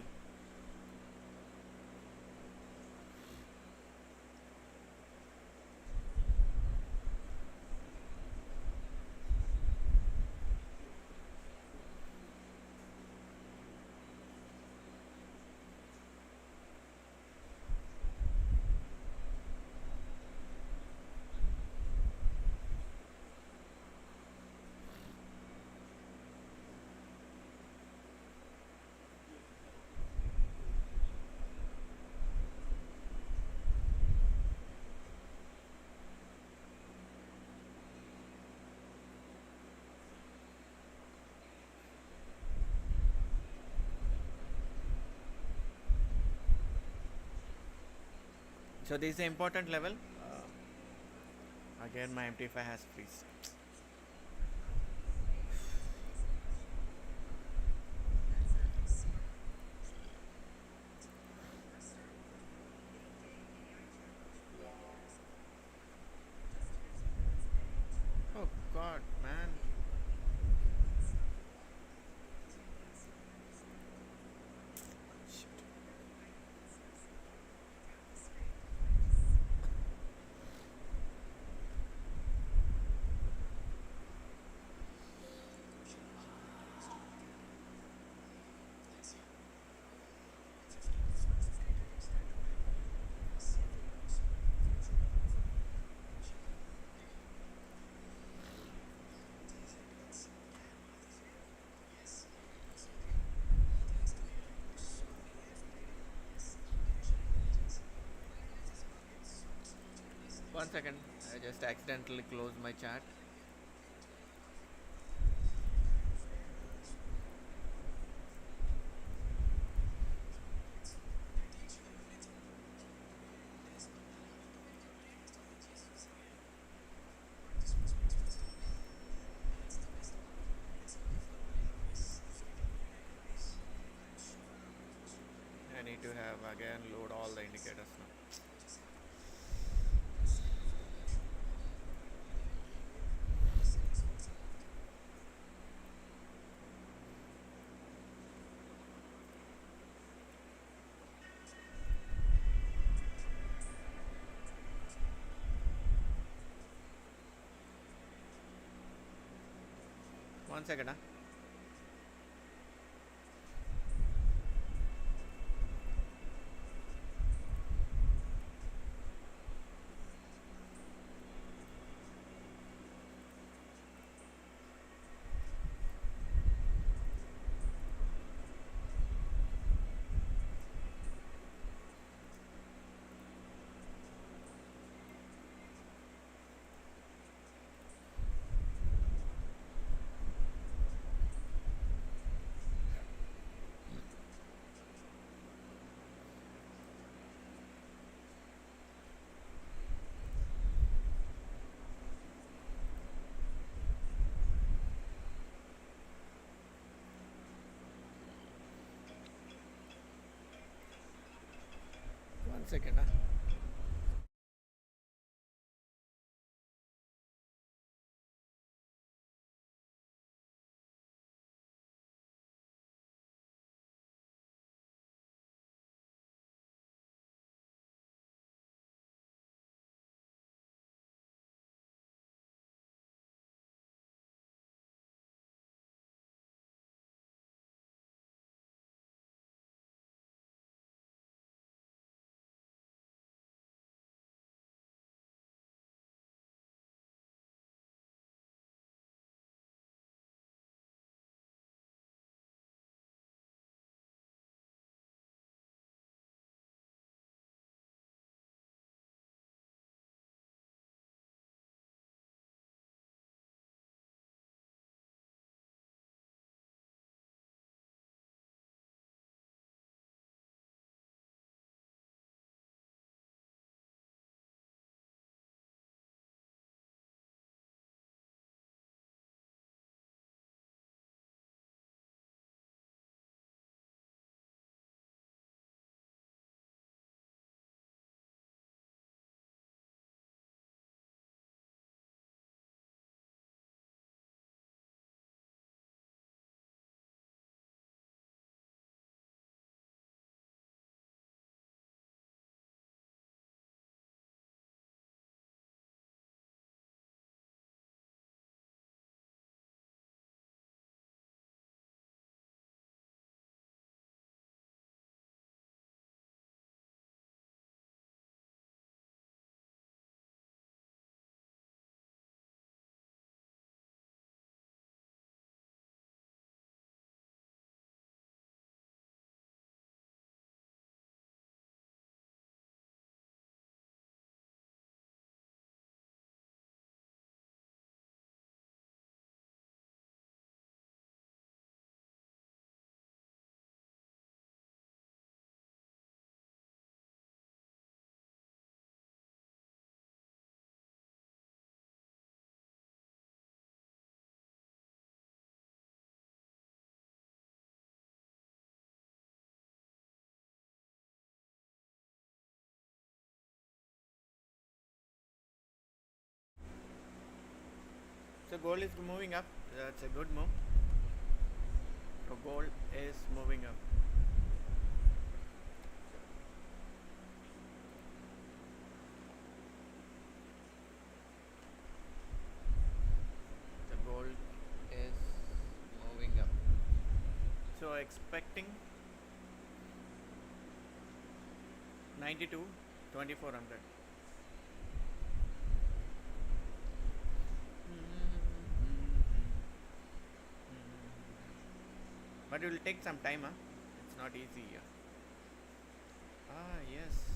Speaker 1: So this is the important level. Again my MT5 has freeze. Oh god, man. Shit. One second, I just accidentally closed my chat. I need to have again load all the indicators now. One second, huh? One second, huh? gold is moving up. That's a good move. So gold is moving up. The gold is moving up. So expecting 92, 2400. But it will take some time, huh? It's not easy here. Ah, yes.